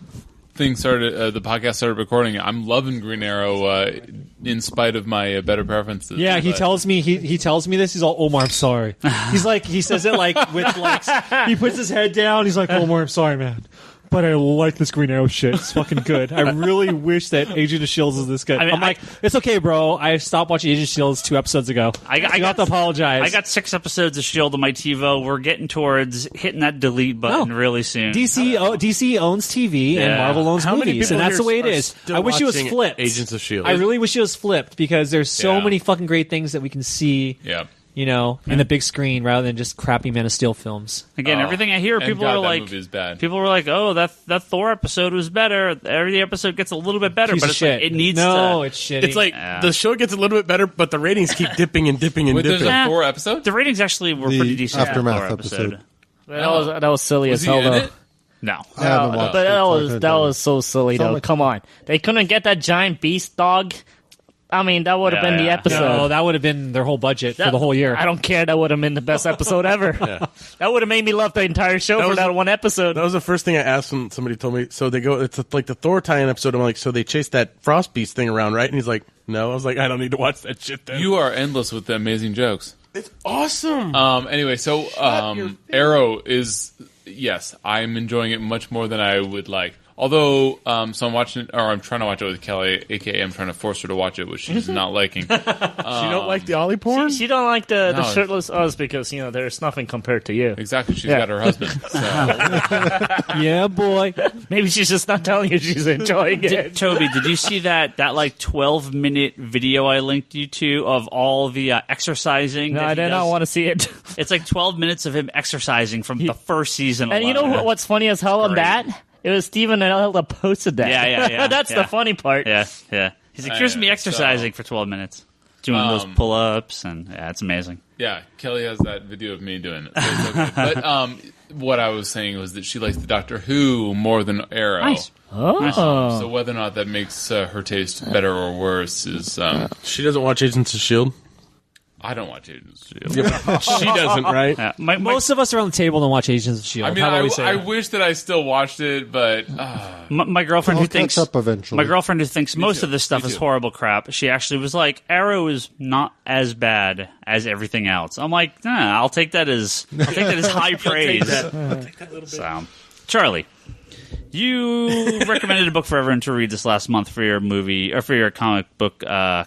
thing started, the podcast started recording. I'm loving Green Arrow, in spite of my better preferences. Yeah, he But- tells me he tells me this. He's all, Omar, I'm sorry. He's like, he says it like with like, he puts his head down. He's like, Omar, I'm sorry, man, but I like this Green Arrow shit. It's fucking good. I really wish that Agent of Shields is this good. I mean, I'm like, it's okay, bro. I stopped watching Agent of Shields 2 episodes ago. I you have to apologize. I got 6 episodes of Shield on my TiVo. We're getting towards hitting that delete button really soon. DC owns TV and Yeah. Marvel owns How many movies, people and that's here the way it are is. still I wish it was watching flipped. Agents of S.H.I.E.L.D.? I really wish it was flipped because there's so Yeah. many fucking great things that we can see. Yeah. You know, in the big screen rather than just crappy Man of Steel films. Again, everything I hear, And people God, are that like, movie is bad. people were like, "Oh, that Thor episode was better. Every episode gets a little bit better, Piece but of it's shit. like, it needs no, to." it's shitty. It's like the show gets a little bit better, but the ratings keep dipping and dipping and Wait, there's dipping. a Thor episode? The ratings actually were The pretty decent. for Aftermath Thor episode. That was silly Was as he hell in though. it? No, I haven't watched But it, that so I was couldn't that tell you. was so silly So though. much- Come on, they couldn't get that giant beast dog. I mean, that would have Yeah, been the yeah. episode. no, that would have been their whole budget for the whole year. I don't care. That would have been the best episode ever. That would have made me love the entire show for was that the- one episode. That was the first thing I asked when somebody told me. So they go, it's like the Thor tie-in episode. I'm like, so they chase that Frost Beast thing around, right? And he's like, no. I was like, I don't need to watch that shit then. You are endless with the amazing jokes. It's awesome. Anyway, so Arrow is, yes, I'm enjoying it much more than I would like. Although, so I'm watching it, or I'm trying to watch it with Kelly, aka I'm trying to force her to watch it, which she's not liking. you don't like the Ollie porn? She don't like the No. shirtless us because there's nothing compared to you. Exactly, she's Yeah. got her husband. So. Yeah, boy. Maybe she's just not telling you she's enjoying it. Toby, did you see that like 12-minute video I linked you to of all the exercising? No, that I he did not does? want to see it. It's like 12 minutes of him exercising from the first season. And you know alone. what's funny as hell on Great. that? It was Steven and Ella posted that. Yeah. That's yeah. the funny part. Yeah. He's like, here's me Yeah, exercising for 12 minutes, doing those pull-ups, and it's amazing. Yeah, Kelly has that video of me doing it. So it's okay. But what I was saying was that she likes the Doctor Who more than Arrow. Nice. Oh. So whether or not that makes her taste better or worse is She doesn't watch Agents of S.H.I.E.L.D.? I don't watch Agents of Shield. She doesn't, right? Yeah. Most of us around the table don't watch Agents of S.H.I.E.L.D. I mean, How about we say I that? wish that I still watched it, but My girlfriend I'll who thinks catch up eventually. My girlfriend who thinks most too. of this stuff Me is too. horrible crap. She actually was like, Arrow is not as bad as everything else. I'm like, nah, I'll take that as high praise. So, Charlie, you recommended a book for everyone to read this last month for your movie or for your comic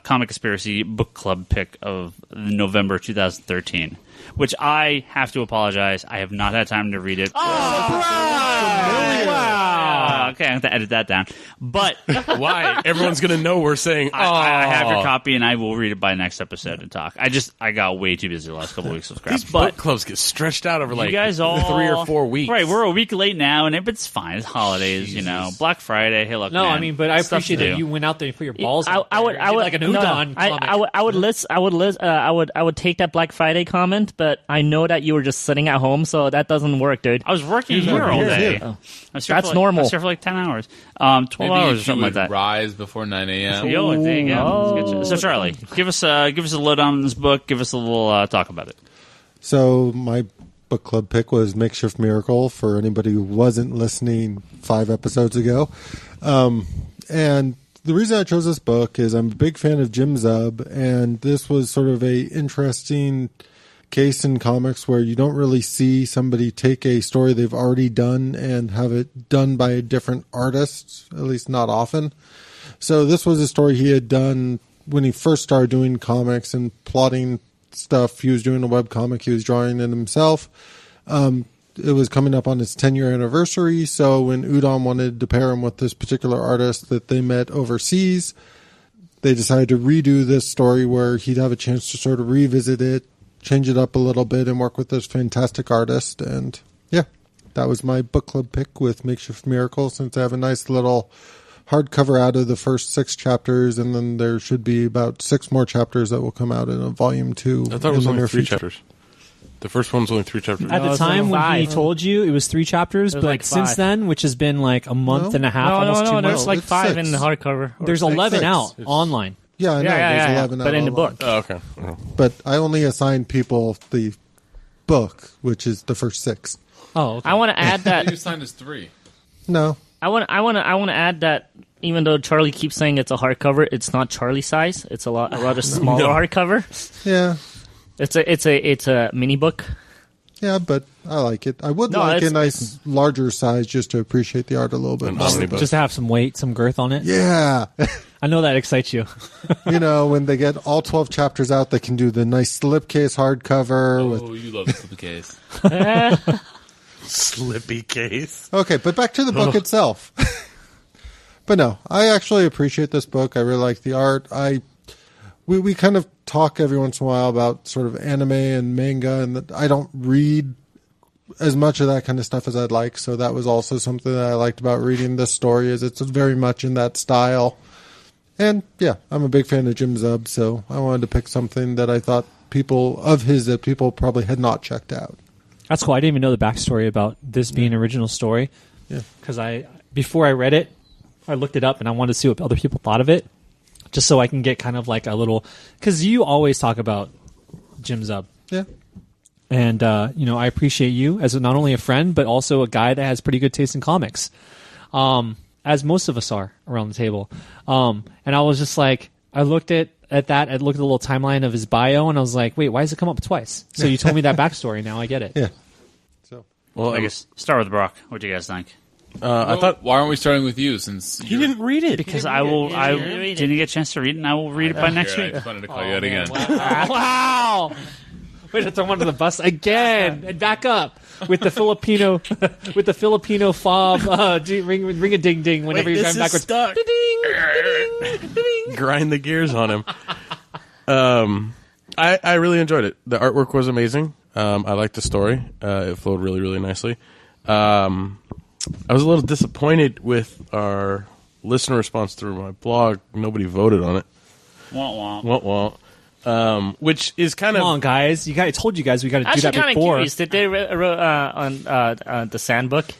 conspiracy book club pick of November 2013, which I have to apologize. I have not had time to read it. Okay, I have to edit that down. But Why? Everyone's going to know we're saying, I have your copy, and I will read it by next episode and talk. I got way too busy the last couple weeks with crap. these But book clubs get stretched out over like you guys all 3 or 4 weeks. Right, we're a week late now, and it's fine. It's holidays, Black Friday. Hey, look, No, man, I mean, but I stuff to appreciate that do. you went out there and put your balls. I out there would, and I did would, like an no, Udon comic. I would take that Black Friday comment, but I know that you were just sitting at home, so that doesn't work, dude. I was working here all day. here. I was here That's for normal. I was here for like 10 hours. 12 maybe hours or if you something like would that. rise before 9 a.m. Yo, there you go. So, Charlie, give us a lowdown on this book. Give us a little talk about it. So my book club pick was Makeshift Miracle for anybody who wasn't listening 5 episodes ago. And the reason I chose this book is I'm a big fan of Jim Zub, and this was sort of a interesting case in comics where you don't really see somebody take a story they've already done and have it done by a different artist, at least not often. So this was a story he had done when he first started doing comics and plotting stuff. He was doing a webcomic. He was drawing it himself. It was coming up on his 10-year anniversary. So when Udon wanted to pair him with this particular artist that they met overseas, they decided to redo this story where he'd have a chance to sort of revisit it, change it up a little bit, and work with this fantastic artist. And yeah, that was my book club pick with Makeshift Miracle, since I have a nice little hardcover out of the first 6 chapters, and then there should be about 6 more chapters that will come out in a volume 2. I thought it was only 3 chapters. The first one's only 3 chapters. At the time when he told you, it was 3 chapters, but like since 5. then, which has been like a month and a half, almost 2 months. There's like it's 5 6. in the hardcover. There's 11 6. out online. Yeah, I know. There's 11 out but in the online. book. Oh, okay. But I only assign people the book, which is the first 6. Oh, okay. I want to add that. You signed as 3. No. I want to add that even though Charlie keeps saying it's a hardcover, it's not Charlie size. It's a rather smaller hardcover. Yeah. It's a mini book. Yeah, but I like it. I would like a nice larger size just to appreciate the art a little bit An more. omnibus. Just to have some weight, some girth on it. Yeah. I know that excites you. You know, when they get all 12 chapters out, they can do the nice slipcase hardcover. With... Oh, you love the slipcase. Slippy case. Okay, but back to the book itself. But no, I actually appreciate this book. I really like the art. We kind of talk every once in a while about sort of anime and manga, and I don't read as much of that kind of stuff as I'd like. So that was also something that I liked about reading this story, is it's very much in that style. And yeah, I'm a big fan of Jim Zub, so I wanted to pick something that I thought that people probably had not checked out. That's cool. I didn't even know the backstory about this being an original story. Yeah. Because before I read it, I looked it up and I wanted to see what other people thought of it, just so I can get kind of like a little. Because you always talk about Jim Zub. Yeah. And, I appreciate you as not only a friend, but also a guy that has pretty good taste in comics, as most of us are around the table. And I was just like, I looked at that, I looked at the little timeline of his bio, and I was like, wait, why does it come up twice? So you told me that backstory, now I get it. Yeah. So Well, I guess start with Brock. What do you guys think? I thought Why aren't we starting with you? Since you didn't read it. Because I didn't get a chance to read it, and I will read it by next I week. just wanted to call you out again. Wow! Way to throw him under the bus again and back up with the Filipino fob ring a ding ding whenever you're driving backwards. Stuck. Grind the gears on him. I really enjoyed it. The artwork was amazing. I liked the story. It flowed really, really nicely. I was a little disappointed with our listener response through my blog. Nobody voted on it. Which is kind Come of... on, guys! I told you guys we got to do Actually, that kind of before. curious. Did they on the Sandbook?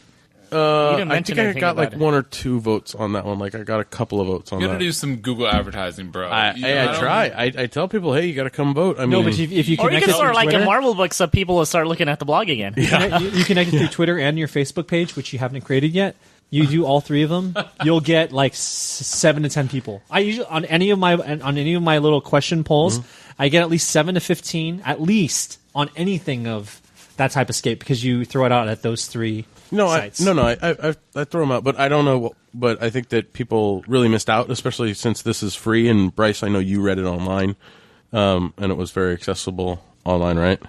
You didn't I mention think I anything got about like it. 1 or 2 votes on that one. Like I got a couple of votes on You that. gotta do some Google advertising, bro. I try. I tell people, hey, you got to come vote. I mean, No, but if you Or you connect could it start through like Twitter, a Marvel book, so people will start looking at the blog again. you connect it through Twitter and your Facebook page, which you haven't created yet. You do all 3 of them, you'll get like 7 to 10 people. I usually on any of my little question polls, I get at least 7 to 15 at least on anything of that type of scape, because you throw it out at those 3 sites. I throw them out, but I don't know. But I think that people really missed out, especially since this is free. And Bryce, I know you read it online, and it was very accessible online, right?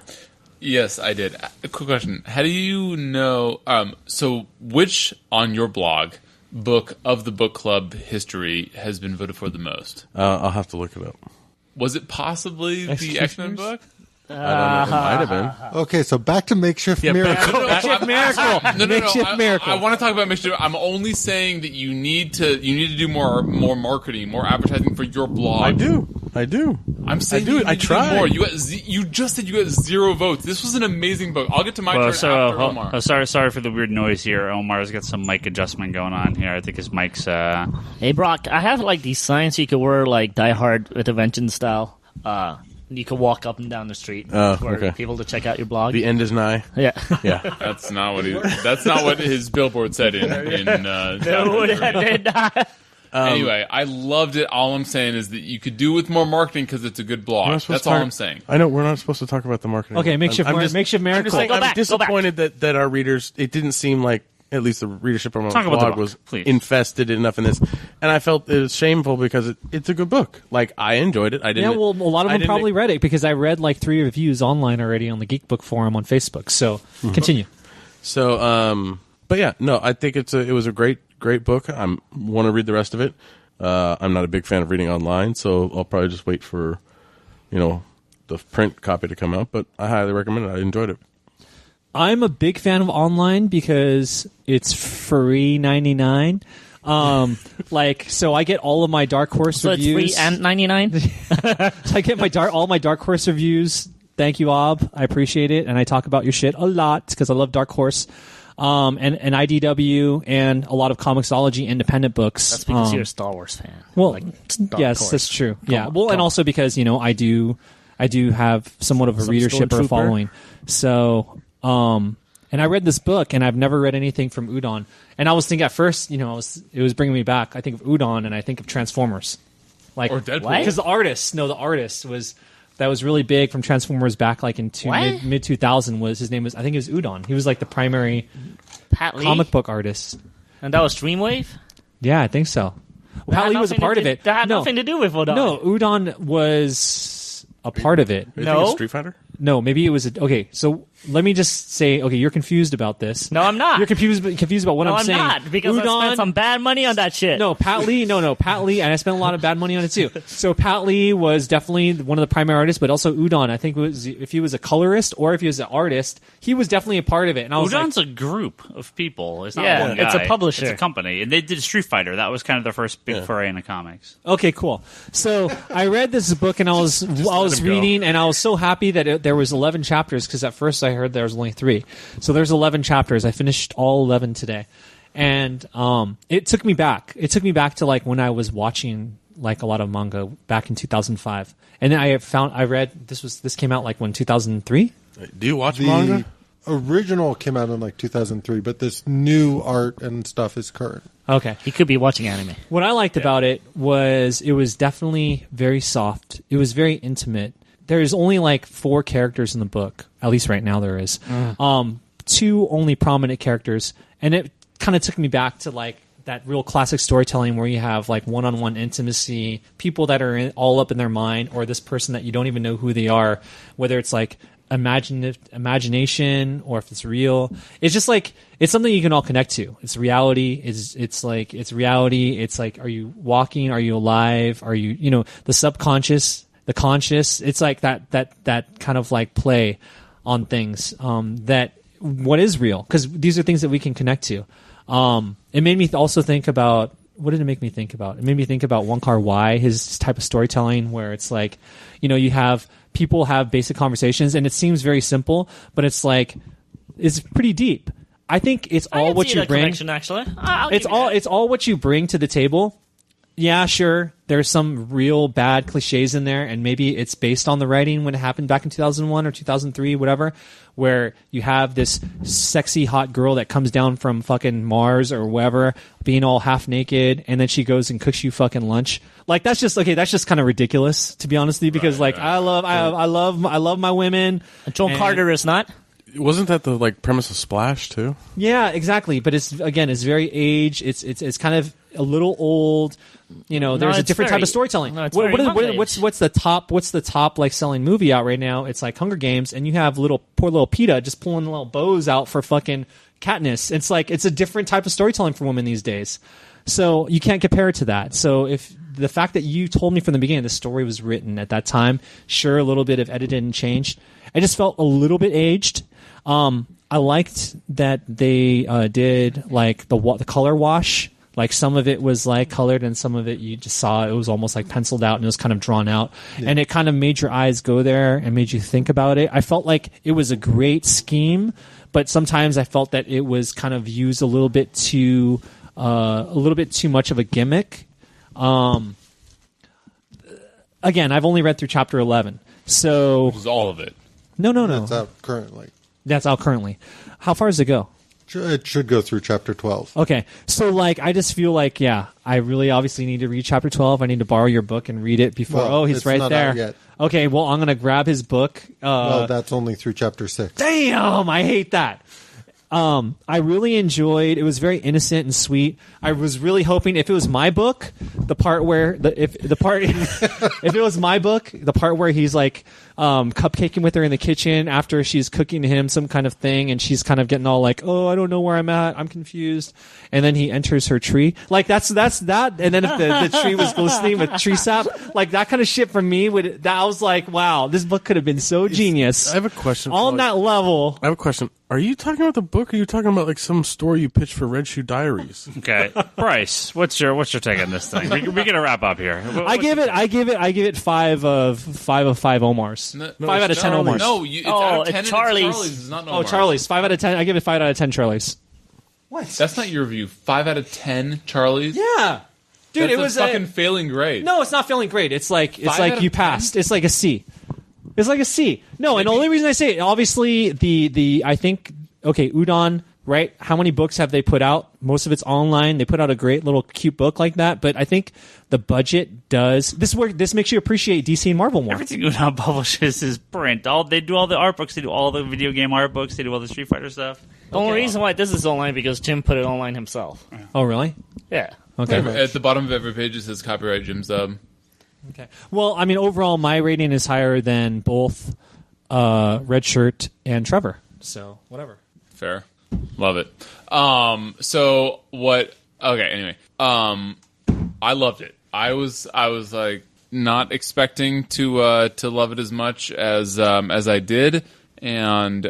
Yes, I did. A quick question. How do you know... so which, on your blog, book of the book club history has been voted for the most? I'll have to look it up. Was it possibly the Excuse X-Men me? book? I don't know. It might have been. okay, so back to Makeshift Miracle. Makeshift Miracle. No. Makeshift Miracle. I want to talk about Makeshift. I'm only saying that you need to do more marketing, more advertising for your blog. I do. I'm saying I do you it. I need to do try. more. You just said you got 0 votes. This was an amazing book. I'll get to my turn after Omar. Sorry for the weird noise here. Omar's got some mic adjustment going on here. I think his mic's. Hey Brock, I have like these signs you could wear like Die Hard with a Vengeance style. You could walk up and down the street for okay. people to check out your blog. The end is nigh. Yeah. Yeah. That's not what his billboard said in No, that did not. anyway, I loved it. All I'm saying is that you could do with more marketing because it's a good We're blog. not supposed That's to all talk- I'm saying. I know we're not supposed to talk about the marketing. Okay, Makeshift I'm Miracle. Go I'm back, disappointed that our readers. It didn't seem like at least the readership on my Talk about the blog book, was please. infested enough in this, and I felt it was shameful because it's a good book. Like I enjoyed it. I didn't. Yeah, well, a lot of I them didn't- probably read it because I read like 3 reviews online already on the Geek Book Forum on Facebook. So continue. So, but yeah, no, I think it was a great book. I want to read the rest of it. I'm not a big fan of reading online, so I'll probably just wait for, the print copy to come out. But I highly recommend it. I enjoyed it. I'm a big fan of online because it's free 99. So I get all of my Dark Horse So reviews. it's free and 99? So I get all my Dark Horse reviews. Thank you, Ob. I appreciate it, and I talk about your shit a lot because I love Dark Horse, and IDW, and a lot of Comixology independent books. That's because you're a Star Wars fan. Well, Like, Dark yes, Horse. that's true. Yeah, on, well, and come also because I do have somewhat of a Some readership or a stormtrooper. following. So, and I read this book, and I've never read anything from Udon. And I was thinking at first, it was bringing me back. I think of Udon, and I think of Transformers, like Or Deadpool. What? because the artist was really big from Transformers back like in What? mid 2000. I think it was Udon. He was like the primary Pat Lee? comic book artist. And that was Dreamwave? Yeah, I think so. That had Pat Lee was a nothing to part do- of it. That had no, nothing to do with Udon. no, Udon was a part of it. Are you No. thinking Street Fighter? No, maybe it was okay. So let me just say, okay, you're confused about this. No, I'm not. You're confused about what No, I'm I'm saying. not, because I spent some bad money on that shit. No, Pat Lee. No, Pat Lee, and I spent a lot of bad money on it too. So Pat Lee was definitely one of the primary artists, but also Udon. I think was if he was a colorist or if he was an artist, he was definitely a part of it. And I was Udon's a group of people. It's not Yeah, one guy. it's a publisher. It's a company. And they did Street Fighter. That was kind of their first big foray into comics. okay, cool. So I read this book and I was him go. reading, and I was so happy that there was 11 chapters because at first I heard there was only 3. So there's 11 chapters. I finished all 11 today, and it took me back. It took me back to like when I was watching like a lot of manga back in 2005, and then I read this came out like when 2003. Do you watch The manga? original came out in like 2003, but this new art and stuff is current. Okay. He could be watching anime. What I liked about it was definitely very soft. It was very intimate. There's only like 4 characters in the book, at least right now there is. 2 only prominent characters, and it kind of took me back to like that real classic storytelling where you have like one-on-one intimacy, people that are all up in their mind, or this person that you don't even know who they are, whether it's like imagination or if it's real. It's just like it's something you can all connect to. It's reality. It's reality. It's like, are you walking? Are you alive? Are you the subconscious, the conscious? It's like that kind of like play on things that what is real, because these are things that we can connect to. It made me also think about, what did it make me think about? It made me think about One Car Y, his type of storytelling where it's like, you have people have basic conversations and it seems very simple, but it's like, it's pretty deep. I think it's I all can what see you that bring. connection, actually. It's all what you bring to the table. Yeah, sure. There's some real bad cliches in there, and maybe it's based on the writing when it happened back in 2001 or 2003, whatever, where you have this sexy hot girl that comes down from fucking Mars or wherever, being all half naked, and then she goes and cooks you fucking lunch. Like that's just kind of ridiculous, to be honest with you, because I love my women. John Carter is not. Wasn't that the like premise of Splash too? Yeah, exactly. But it's very age. It's kind of a little old. There's a it's different type very- of storytelling. no, it's very young What's the top like selling movie out right now? It's like Hunger Games, and you have poor little PETA just pulling little bows out for fucking Katniss. It's like it's a different type of storytelling for women these days. So you can't compare it to that. So if the fact that you told me from the beginning the story was written at that time, sure, a little bit of edited and changed. I just felt a little bit aged. I liked that they did like the color wash. Like some of it was like colored, and some of it you just saw it was almost like penciled out, and it was kind of drawn out, and it kind of made your eyes go there and made you think about it. I felt like it was a great scheme, but sometimes I felt that it was kind of used a little bit too much of a gimmick. Again, I've only read through chapter 11, so It was all of it. no. That's out currently. That's out currently. How far does it go? It should go through chapter 12. Okay, so like I just feel like I really obviously need to read chapter 12. I need to borrow your book and read it before. Well, he's it's right not there. out yet. Okay, well I'm gonna grab his book. Well, that's only through chapter 6. Damn, I hate that. I really enjoyed. It was very innocent and sweet. I was really hoping if it was my book, the part where if it was my book, the part where he's like cupcaking with her in the kitchen after she's cooking him some kind of thing, and she's kind of getting all like, "Oh, I don't know where I'm at. I'm confused." And then he enters her tree. Like that's that. And then if the tree was glistening with tree sap, like that kind of shit for me I was like, wow, this book could have been so genius. I have a question. On that level. I have a question. Are you talking about the book, or are you talking about like some story you pitched for Red Shoe Diaries? Okay, Bryce, what's your take on this thing? We're gonna wrap up here. I give it 5 of 5 Omars. 5 out of 10 Omars. No, it's out of 10 it's Charlie's. It's not Oh, Charlie's 5 out of 10. I give it 5 out of 10 Charlie's. What? That's not your review. 5 out of 10 Charlie's. Yeah, dude, That's it was a fucking failing grade. No, it's not failing grade. It's like out you of passed. It's like a C. It's like a C. No, and the only reason I say it, obviously I think Udon, right? How many books have they put out? Most of it's online. They put out a great little cute book like that, but I think the budget does this makes you appreciate DC and Marvel more. Everything Udon publishes is print. They do all the art books. They do all the video game art books. They do all the Street Fighter stuff. The only reason why this is online because Jim put it online himself. Oh, really? Yeah. Okay. At the bottom of every page it says copyright Jim Zub. Okay. Well, I mean, overall, my rating is higher than both Red Shirt and Trevor. So, whatever. Fair. Love it. So what? Okay. Anyway, I loved it. I was like not expecting to love it as much as I did, and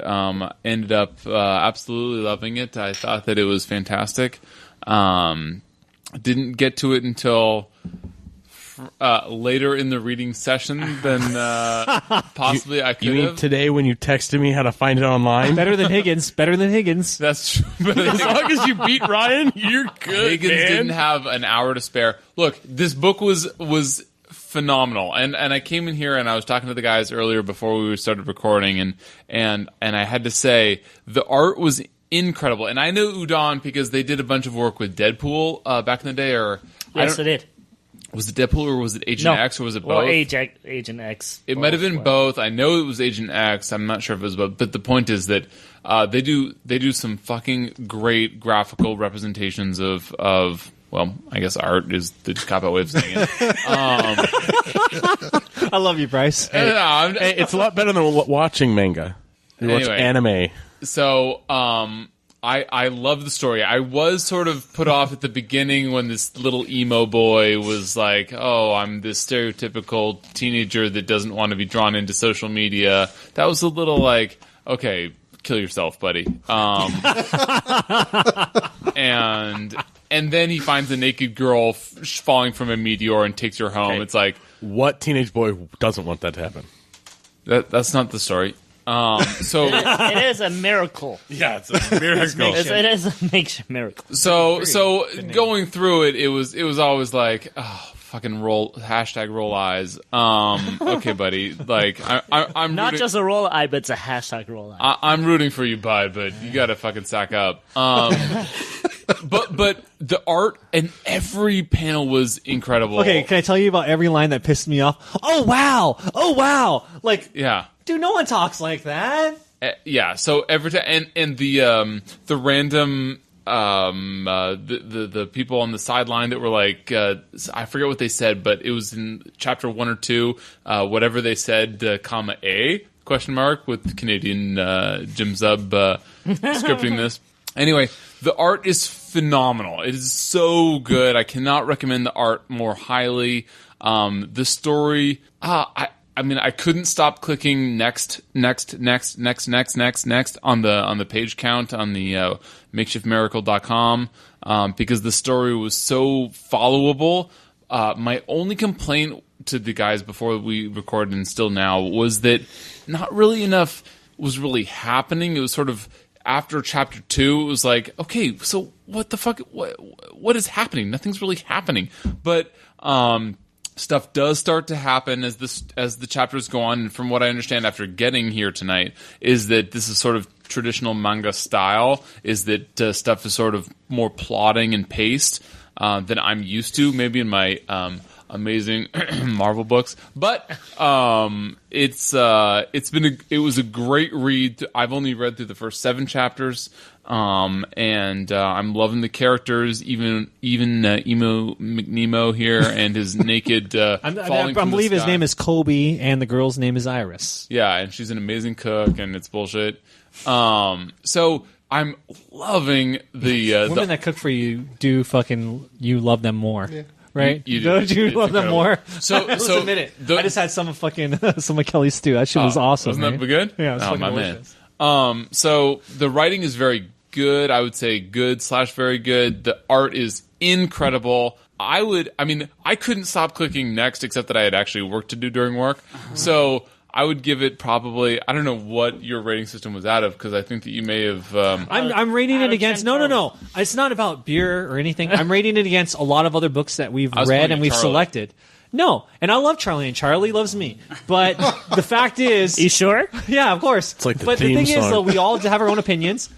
ended up absolutely loving it. I thought that it was fantastic. Didn't get to it until later in the reading session than possibly I could You mean have. today when you texted me how to find it online? Better than Higgins. Better than Higgins. That's true. But As long as you beat Ryan, you're good, Higgins man. didn't have an hour to spare. Look, this book was phenomenal, and I came in here and I was talking to the guys earlier before we started recording, and I had to say the art was incredible. And I know Udon because they did a bunch of work with Deadpool back in the day, or Yes, it did. was it Deadpool or was it Agent X or was it both? Well, Agent X. It might have been both. I know it was Agent X. I'm not sure if it was both. But the point is that they do some fucking great graphical representations of well, I guess art is the cop-out way of saying it. I love you, Bryce. Hey, it's a lot better than watching manga. You watch Anyway. anime. So, I love the story. I was sort of put off at the beginning when this little emo boy was like, "Oh, I'm this stereotypical teenager that doesn't want to be drawn into social media." That was a little like, okay, kill yourself, buddy. And then he finds a naked girl falling from a meteor and takes her home. Okay. It's like, What teenage boy doesn't want that to happen? that's not the story. So It is a miracle. Yeah, it's a miracle. It is a makeshift miracle. So going through it, it was always like, oh, fucking roll eyes. Okay, buddy. Like I'm Not rooting, just a roll eye, but it's a hashtag roll eye. I'm rooting for you, bud, but you gotta fucking sack up. But the art and every panel was incredible. Okay, can I tell you about every line that pissed me off? Oh, wow. Like, Yeah. dude, no one talks like that. Yeah. So every time and the random the people on the sideline that were like I forget what they said, but it was in chapter 1 or 2. Whatever they said, comma A ? With Canadian Jim Zub scripting this. Anyway, the art is phenomenal. It is so good. I cannot recommend the art more highly. The story, I mean, I couldn't stop clicking next on the page count on the makeshiftmiracle.com because the story was so followable. My only complaint to the guys before we recorded and still now was that not really enough was really happening. It was sort of after chapter 2, it was like, okay, so what the fuck? What is happening? Nothing's really happening. But stuff does start to happen as the chapters go on. And from what I understand after getting here tonight, is that this is sort of traditional manga style. Is that stuff is sort of more plotting and paced than I'm used to. Maybe in my amazing Marvel books. But it was a great read. I've only read through the first 7 chapters. And I'm loving the characters, even Emo McNemo here and his naked falling I from believe the his sky. name is Colby, and the girl's name is Iris. Yeah, and she's an amazing cook, and it's bullshit. So I'm loving the Women that cook for you do fucking you love them more. Yeah. Right? You do. Don't you It's love them incredible. more? So Let's admit it. the- I just had some McKelly stew. That shit was awesome. Wasn't that right? good? Yeah, it was fucking my delicious. man. So the writing is very good. I would say good/very good. The art is incredible. I couldn't stop clicking next, except that I had actually work to do during work. So I would give it probably, I don't know what your rating system was out of, because I think that you may have. I'm rating out it of against 10 no. It's not about beer or anything. I'm rating it against a lot of other books that we've was read calling and you we've Charlie. selected. No, and I love Charlie, and Charlie loves me. But the fact is, You sure? yeah, of course. It's like the but theme the thing is, song. though, we all have our own opinions,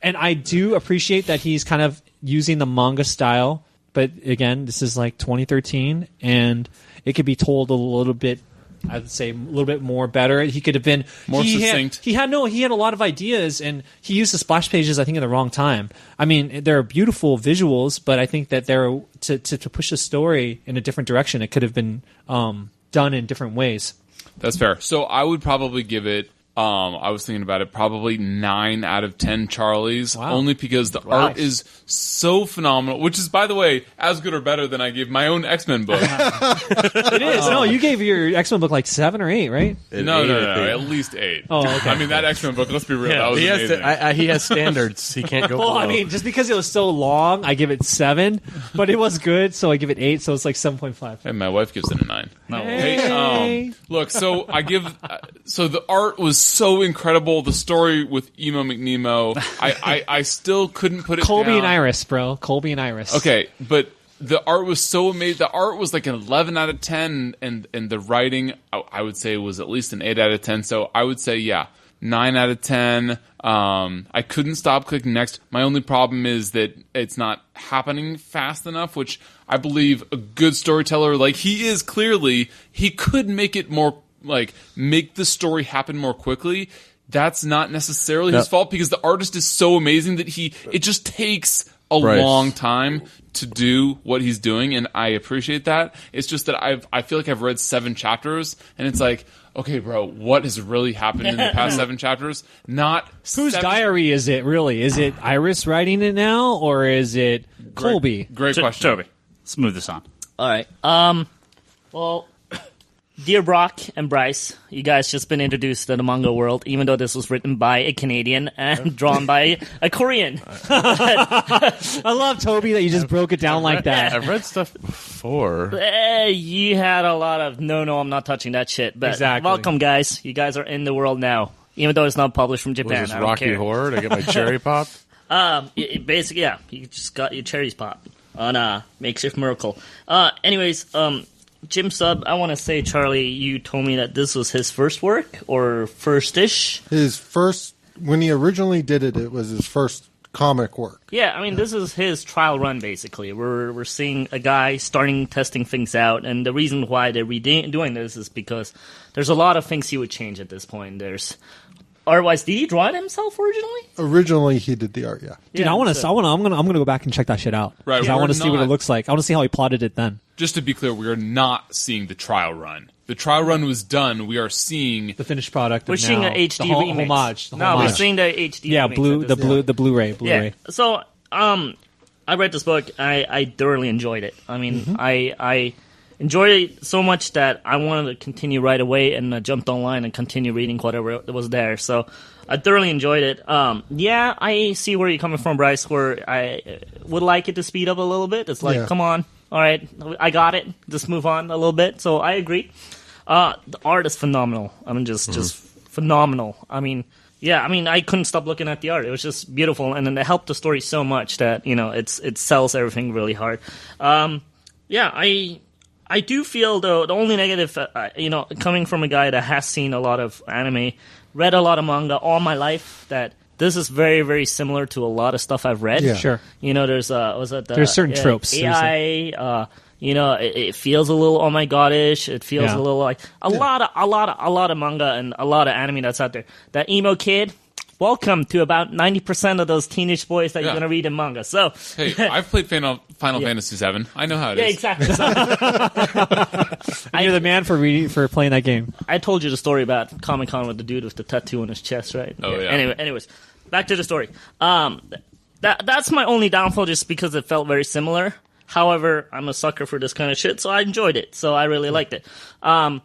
and I do appreciate that he's kind of using the manga style. But again, this is like 2013, and it could be told a little bit. I would say a little bit more better. He could have been More succinct. He had a lot of ideas, and he used the splash pages, I think, at the wrong time. I mean, there are beautiful visuals, but I think that they're to push the story in a different direction. It could have been done in different ways. That's fair. So I would probably give it. I was thinking about it. Probably 9 out of 10 Charlies, Wow. only because the art is so phenomenal. Which is, by the way, as good or better than I gave my own X-Men book. It is. No, you gave your X-Men book like 7 or 8, right? No, Eight, I think. at least 8. Oh, okay. I mean, that X-Men book. Let's be real. That was He has, amazing. he has standards. He can't go Well, below. I mean, just because it was so long, I give it 7, but it was good, so I give it 8, so it's like 7.5. And my wife gives it a 9. No. Hey. Look, so I give. So the art was so incredible. The story with Emo McNemo, I still couldn't put it Colby down. and Iris, bro. Colby and Iris. Okay, but the art was so amazing. The art was like an 11 out of 10, and the writing, I would say, was at least an 8 out of 10. So I would say, yeah, 9 out of 10. I couldn't stop clicking next. My only problem is that it's not happening fast enough, which I believe a good storyteller, like he is clearly, he could make it more, like, make the story happen more quickly. That's not necessarily his fault, because the artist is so amazing that it just takes a Bryce. long time to do what he's doing, and I appreciate that. It's just that I feel like I've read 7 chapters, and it's like, okay, bro, what has really happened in the past 7 chapters? Not Whose 7 diary is it, really? Is it Iris writing it now, or is it Colby? Great question. Toby, let's move this on. All right. Well, dear Brock and Bryce, you guys just been introduced to the manga world, even though this was written by a Canadian and drawn by a Korean. I love, Toby, that you just broke it down like that. I've read stuff before. You had a lot of no, I'm not touching that shit. But Exactly. welcome, guys. You guys are in the world now, even though it's not published from Was Japan. this I don't Rocky care. Horror to get my cherry pop? Basically, yeah, you just got your cherries popped on Makeshift Miracle. Anyways, Jim Sub, I want to say, Charlie, you told me that this was his first work, or first-ish. His first, when he originally did it, it was his first comic work. Yeah, I mean, this is his trial run, basically. We're seeing a guy starting testing things out, and the reason why they're doing this is because there's a lot of things he would change at this point. There's art-wise, did he draw it himself originally? Originally, he did the art, yeah. Dude, Yeah, I'm so- gonna go back and check that shit out. Right, 'Cause I we're want to see what it not- looks like. I want to see how he plotted it then. Just to be clear, we are not seeing the trial run. The trial run was done. We are seeing The finished product. We're of seeing now, an HD the remix. homage. The No, we're homage. seeing the HD Yeah, remix blue. at The this blue. The Blu-ray. Yeah. So, I read this book. I thoroughly enjoyed it. I mean, I enjoyed it so much that I wanted to continue right away, and I jumped online and continued reading whatever was there. So, I thoroughly enjoyed it. Yeah, I see where you're coming from, Bryce. Where I would like it to speed up a little bit. It's like, Yeah. come on, all right, I got it. Just move on a little bit. So I agree. The art is phenomenal. I mean, just phenomenal. I mean, yeah, I mean, I couldn't stop looking at the art. It was just beautiful, and then it helped the story so much that it sells everything really hard. Yeah, I do feel though the only negative, coming from a guy that has seen a lot of anime, read a lot of manga all my life, that this is very, very similar to a lot of stuff I've read. Yeah. Sure. There's There's certain tropes. AI, You know, it feels a little oh my god-ish. It feels a little like a lot of manga and a lot of anime that's out there. That emo kid, welcome to about 90% of those teenage boys that you're gonna read in manga. So, hey, I've played Final Fantasy VII. I know how it is. Yeah, exactly. You're the man for playing that game. I told you the story about Comic-Con with the dude with the tattoo on his chest, right? Oh yeah. Anyways, back to the story. That's my only downfall, just because it felt very similar. However, I'm a sucker for this kind of shit, so I enjoyed it. So I really liked it. I'm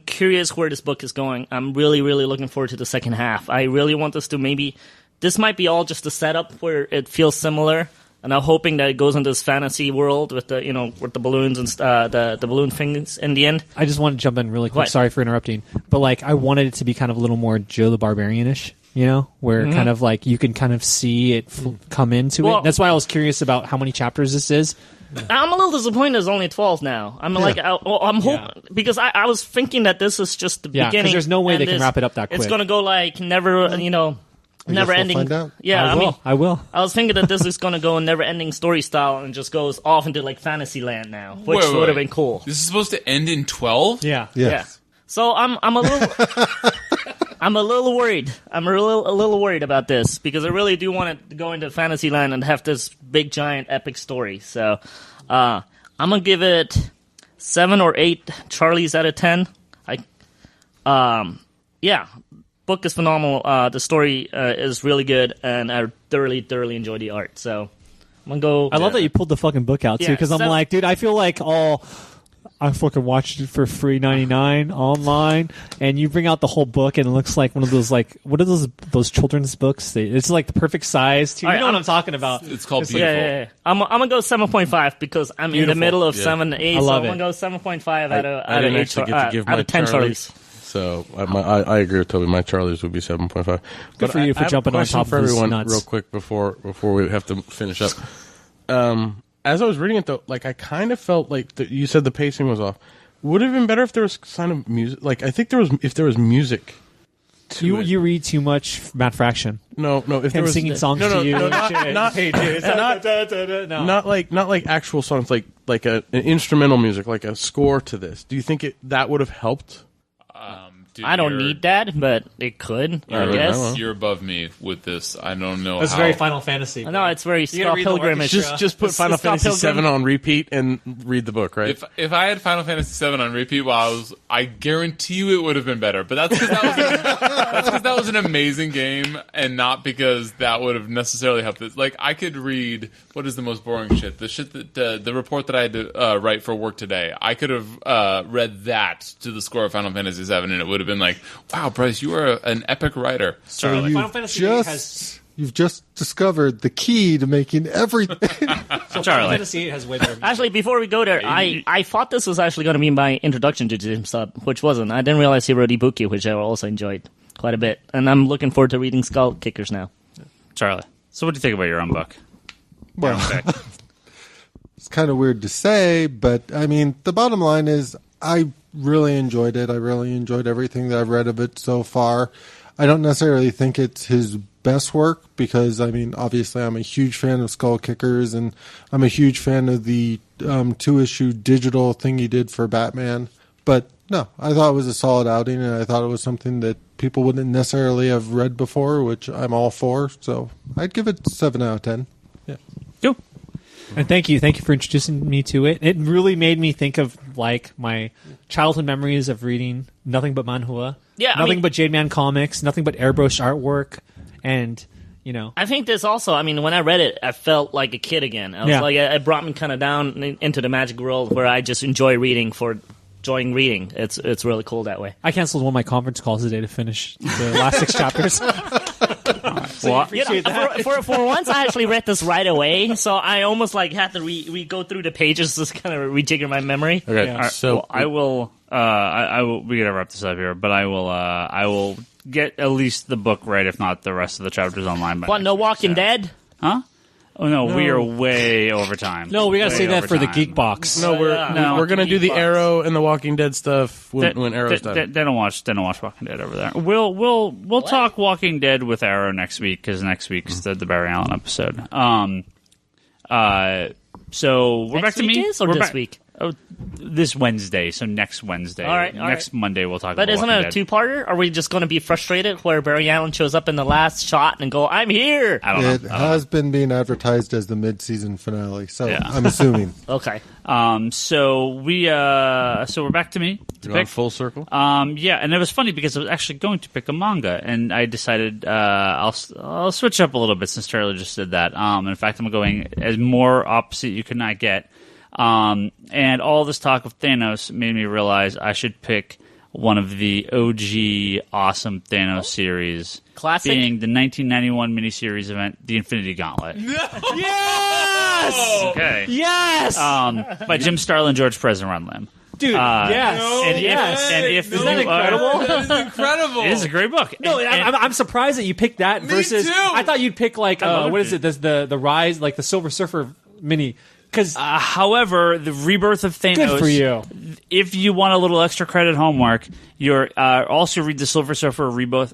curious where this book is going. I'm really, really looking forward to the second half. I really want this might be all just a setup where it feels similar, and I'm hoping that it goes into this fantasy world with with the balloons and the balloon things in the end. I just want to jump in really quick. What? Sorry for interrupting, but I wanted it to be kind of a little more Joe the Barbarian-ish. Where kind of you can kind of see it come into it. That's why I was curious about how many chapters this is. I'm a little disappointed there's only 12 now. I'm I'm hoping, because I was thinking that this is just the beginning. Because there's no way they can wrap it up that quick. It's going to go never ending. We'll find out. Yeah, I will. I was thinking that this is going to go a never ending story style and just goes off into fantasy land now, which would have been cool. This is supposed to end in 12? Yeah. Yeah. So I'm a little I'm a little worried. I'm a little worried about this, because I really do want to go into Fantasyland and have this big, giant, epic story. So I'm gonna give it 7 or 8 Charlies out of 10. Book is phenomenal. The story is really good, and I thoroughly enjoy the art. So I'm gonna go. I love that you pulled the fucking book out too, because I'm like, dude, I feel like I fucking watched it for free $99 online, and you bring out the whole book, and it looks like one of those what are those children's books? It's like the perfect size too. You know what I'm talking about? It's called Beautiful. Yeah. I'm gonna go 7.5 because I'm in the middle of 7 to 8. I love I'm gonna go 7.5 out of I didn't 8 actually get to give out my of 10 Charlies. Charlies. So I agree with Toby. My Charlies would be 7.5. Good for you for jumping on top for of this everyone nuts. real quick before we have to finish up. As I was reading it though, I kind of felt like you said the pacing was off. Would it have been better if there was kind of music. I think if there was music. You read too much Matt Fraction. No. If there was singing songs to you, not like actual songs, like an instrumental music, like a score to this. Do you think that would have helped? Dude, I don't need that, but it could. I guess. You're above me with this. I don't know. That's how. very Final Fantasy. No, it's very Scott Pilgrim-ish. Just put Final Fantasy VII on repeat and read the book, right? If I had Final Fantasy VII on repeat while I guarantee you it would have been better. But that's because that was an amazing game, and not because that would have necessarily helped this. I could read what is the most boring shit. The shit that the report that I had to write for work today. I could have read that to the score of Final Fantasy VII, and it would have been like, wow, Bryce, you are an epic writer. So Final Fantasy you've just discovered the key to making everything. Final Fantasy 8 has way better. Actually, before we go there, I thought this was actually going to be my introduction to Jim Sub, which wasn't. I didn't realize he wrote Ibuki, which I also enjoyed quite a bit. And I'm looking forward to reading Skull Kickers now. Charlie, so what do you think about your own book? Well, it's kind of weird to say, but I mean, the bottom line is I really enjoyed it. I really enjoyed everything that I've read of it so far. I don't necessarily think it's his best work because, I mean, obviously I'm a huge fan of Skull Kickers, and I'm a huge fan of the 2-issue digital thing he did for Batman. But no, I thought it was a solid outing, and I thought it was something that people wouldn't necessarily have read before, which I'm all for. So I'd give it 7 out of 10. Yeah. Cool. And thank you for introducing me to it. It really made me think of my childhood memories of reading nothing but manhua, nothing but Jade Man comics, nothing but airbrush artwork, and I think this also. I mean, when I read it, I felt like a kid again. I was like, it brought me kind of down into the magic world where I just enjoy reading for enjoying reading. It's really cool that way. I canceled one of my conference calls today to finish the last 6 chapters. For once, I actually read this right away, so I almost had to go through the pages, just kind of rejigger my memory. Okay, Yeah. so Well, I will. We gotta wrap this up here, but I will get at least the book right, if not the rest of the chapters online. What? No Walking Dead? Huh? Oh no, we are way over time. No, we got to Way say that over for the time. Geek Box. no, we're gonna do the Arrow and the Walking Dead stuff when Arrow's done. They don't watch Walking Dead over there. We'll talk Walking Dead with Arrow next week, because next week's the Barry Allen episode. So we're Next back to week me. is, or We're this back- week? Oh, this Wednesday. So next Wednesday. All right, Next Monday we'll talk But about isn't Walking it a Dead. two-parter? Are we just going to be frustrated where Barry Allen shows up in the last shot and go, "I'm here"? I don't know. It has been being advertised as the mid-season finale, so Yeah. I'm assuming. Okay. So we're back to me to Gone pick. full circle. Yeah, and it was funny because I was actually going to pick a manga, and I decided I'll switch up a little bit since Charlie just did that. In fact, I'm going as more opposite you could not get. And all this talk of Thanos made me realize I should pick one of the OG awesome Thanos series. Classic? Being the 1991 miniseries event, The Infinity Gauntlet. Yes! Okay. Yes! By Jim Starlin and George Perez and Ron Lim. Dude, yes. And yes. if Isn't that incredible? That is incredible. It is a great book. No, I'm surprised that you picked that versus. too. I thought you'd pick like love what is it. it? The Rise, like the Silver Surfer mini. Because However, the rebirth of Thanos. good for you. If you want a little extra credit homework, you're also read the Silver Surfer rebirth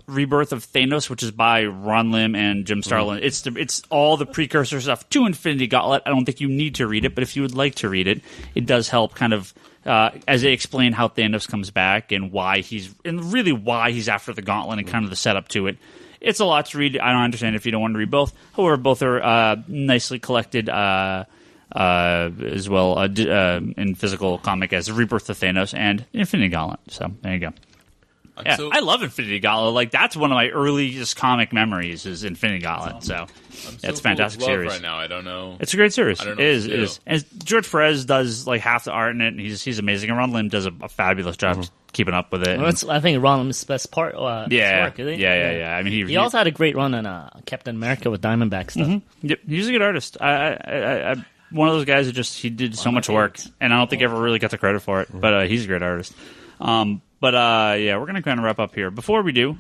of Thanos, which is by Ron Lim and Jim Starlin. It's all the precursor stuff to Infinity Gauntlet. I don't think you need to read it, but if you would like to read it, it does help kind of as they explain how Thanos comes back and why he's after the Gauntlet and kind of the setup to it. It's a lot to read. I don't understand if you don't want to read both. However, both are nicely collected. As well in physical comic as Rebirth of Thanos and Infinity Gauntlet. So there you go. Yeah, I love Infinity Gauntlet. Like that's one of my earliest comic memories is Infinity Gauntlet. So it's a fantastic series. Right now, I don't know. It's a great series. I don't know It what is. to It do. is. And George Perez does like half the art in it. And he's amazing. And Ron Lim does a fabulous job keeping up with it. Well, And- I think Ron Lim's best part. yeah, work, isn't it? yeah. I mean, He also had a great run on Captain America with Diamondback stuff. Yep, he's a good artist. I one of those guys who he did so much work, and I don't think ever really got the credit for it. But he's a great artist. Yeah, we're gonna kind of wrap up here. Before we do,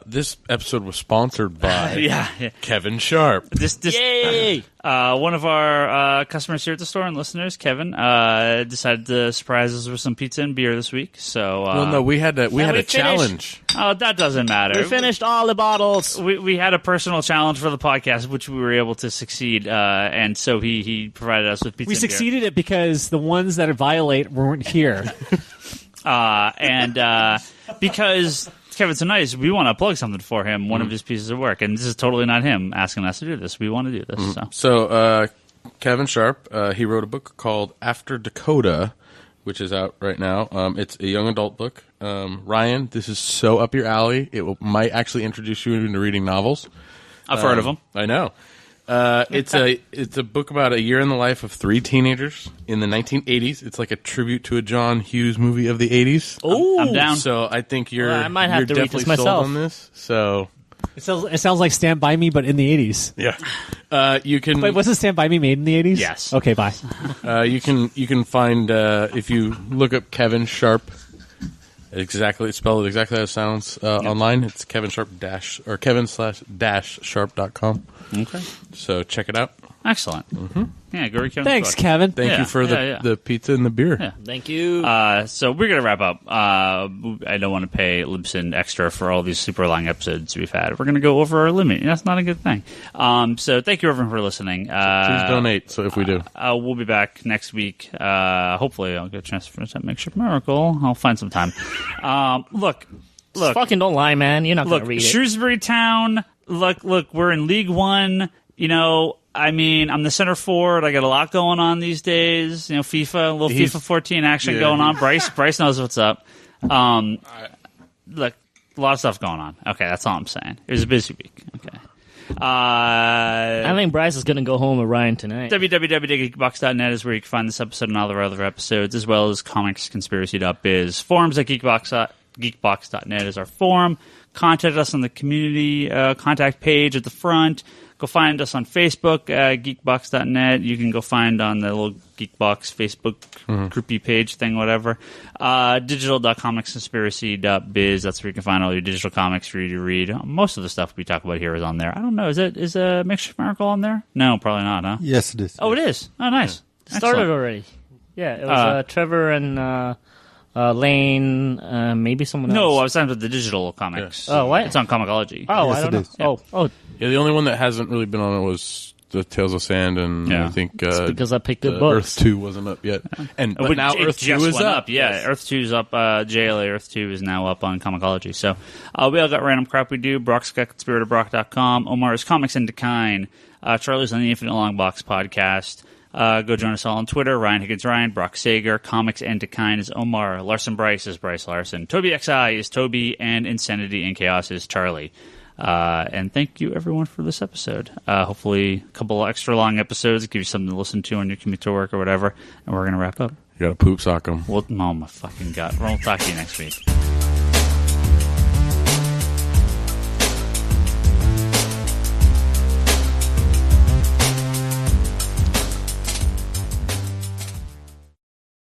This episode was sponsored by yeah. Kevin Sharp. This Yay! one of our customers here at the store and listeners, Kevin, decided to surprise us with some pizza and beer this week. So, Well, no, we had a we finished. challenge. oh, that doesn't matter. We finished all the bottles. We had a personal challenge for the podcast, which we were able to succeed, and so he provided us with pizza. We and beer. succeeded it because the ones that violate weren't here. Because Kevin's so nice, we want to plug something for him, one of his pieces of work, and this is totally not him asking us to do this. We want to do this. So, Kevin Sharp, he wrote a book called After Dakota, which is out right now. It's a young adult book. Ryan, this is so up your alley. Might actually introduce you into reading novels. I've heard of him. I know. It's a book about a year in the life of three teenagers in the 1980s. It's like a tribute to a John Hughes movie of the 80s. Ooh, I'm down. So I think you're Well, I might have you're to read definitely this myself. sold on this. So It sounds like Stand By Me, but in the 80s. yeah, you can. Wait, wasn't Stand By Me made in the 80s? Yes. Okay, bye. You can find if you look up Kevin Sharp. It's spelled exactly how it sounds online. It's Kevin Sharp Kevin/Sharp.com. Okay. So check it out. Excellent. Yeah, go read Kevin's Thanks, book. Kevin. Thank Yeah, you for yeah. the pizza and the beer. Yeah. thank you. So we're gonna wrap up. I don't want to pay Libsyn extra for all these super long episodes we've had. We're gonna go over our limit. That's not a good thing. So thank you everyone for listening. Please donate. So if we do, We'll be back next week. Hopefully, I'll get a chance to finish that Makeshift Miracle. I'll find some time. Look. Just fucking don't lie, man. You're not going Look, to read it. Shrewsbury Town. Look, we're in League One. You know, I mean, I'm the center forward. I got a lot going on these days. You know, FIFA, a little FIFA 14 action going on. Bryce knows what's up. Look, a lot of stuff going on. Okay, that's all I'm saying. It was a busy week. Okay. I think Bryce is going to go home with Ryan tonight. www.geekbox.net is where you can find this episode and all the other episodes, as well as comicsconspiracy.biz. Forums at geekbox.net is our forum. Contact us on the community contact page at the front. Go find us on Facebook, geekbox.net. You can go find on the little Geekbox Facebook groupie page thing, whatever. Digital.comicsconspiracy.biz. That's where you can find all your digital comics for you to read. Most of the stuff we talk about here is on there. I don't know. Is Makeshift Miracle on there? No, probably not, huh? Yes, it is. Oh, it is. Oh, nice. It started Excellent. already. Yeah, it was Trevor and Lane, maybe someone else. No, I was talking about the digital comics. Oh, what? It's on Comixology. Oh, Yes, I don't it know. is. Oh, yeah, the only one that hasn't really been on it was the Tales of Sand, and Yeah. I think because I picked good books. Earth 2 wasn't up yet. But now it Earth 2 just is went up. Yeah, Yes. Earth 2 is up. JLA Earth 2 is now up on Comicology. So we all got random crap we do. Brock's got conspiratobrock.com. Omar's Comics and Decline. Charlie's on the Infinite Long Box podcast. Go join us all on Twitter. Ryan Higgins, Ryan. Brock Sager. Comics and Decline is Omar. Larson Bryce is Bryce Larson. Toby XI is Toby. And Insanity and Chaos is Charlie. And thank you, everyone, for this episode. Hopefully a couple extra long episodes, give you something to listen to on your commute to work or whatever. And we're going to wrap up. You got to poop sock 'em. Well, oh, my fucking God. We'll talk to you next week.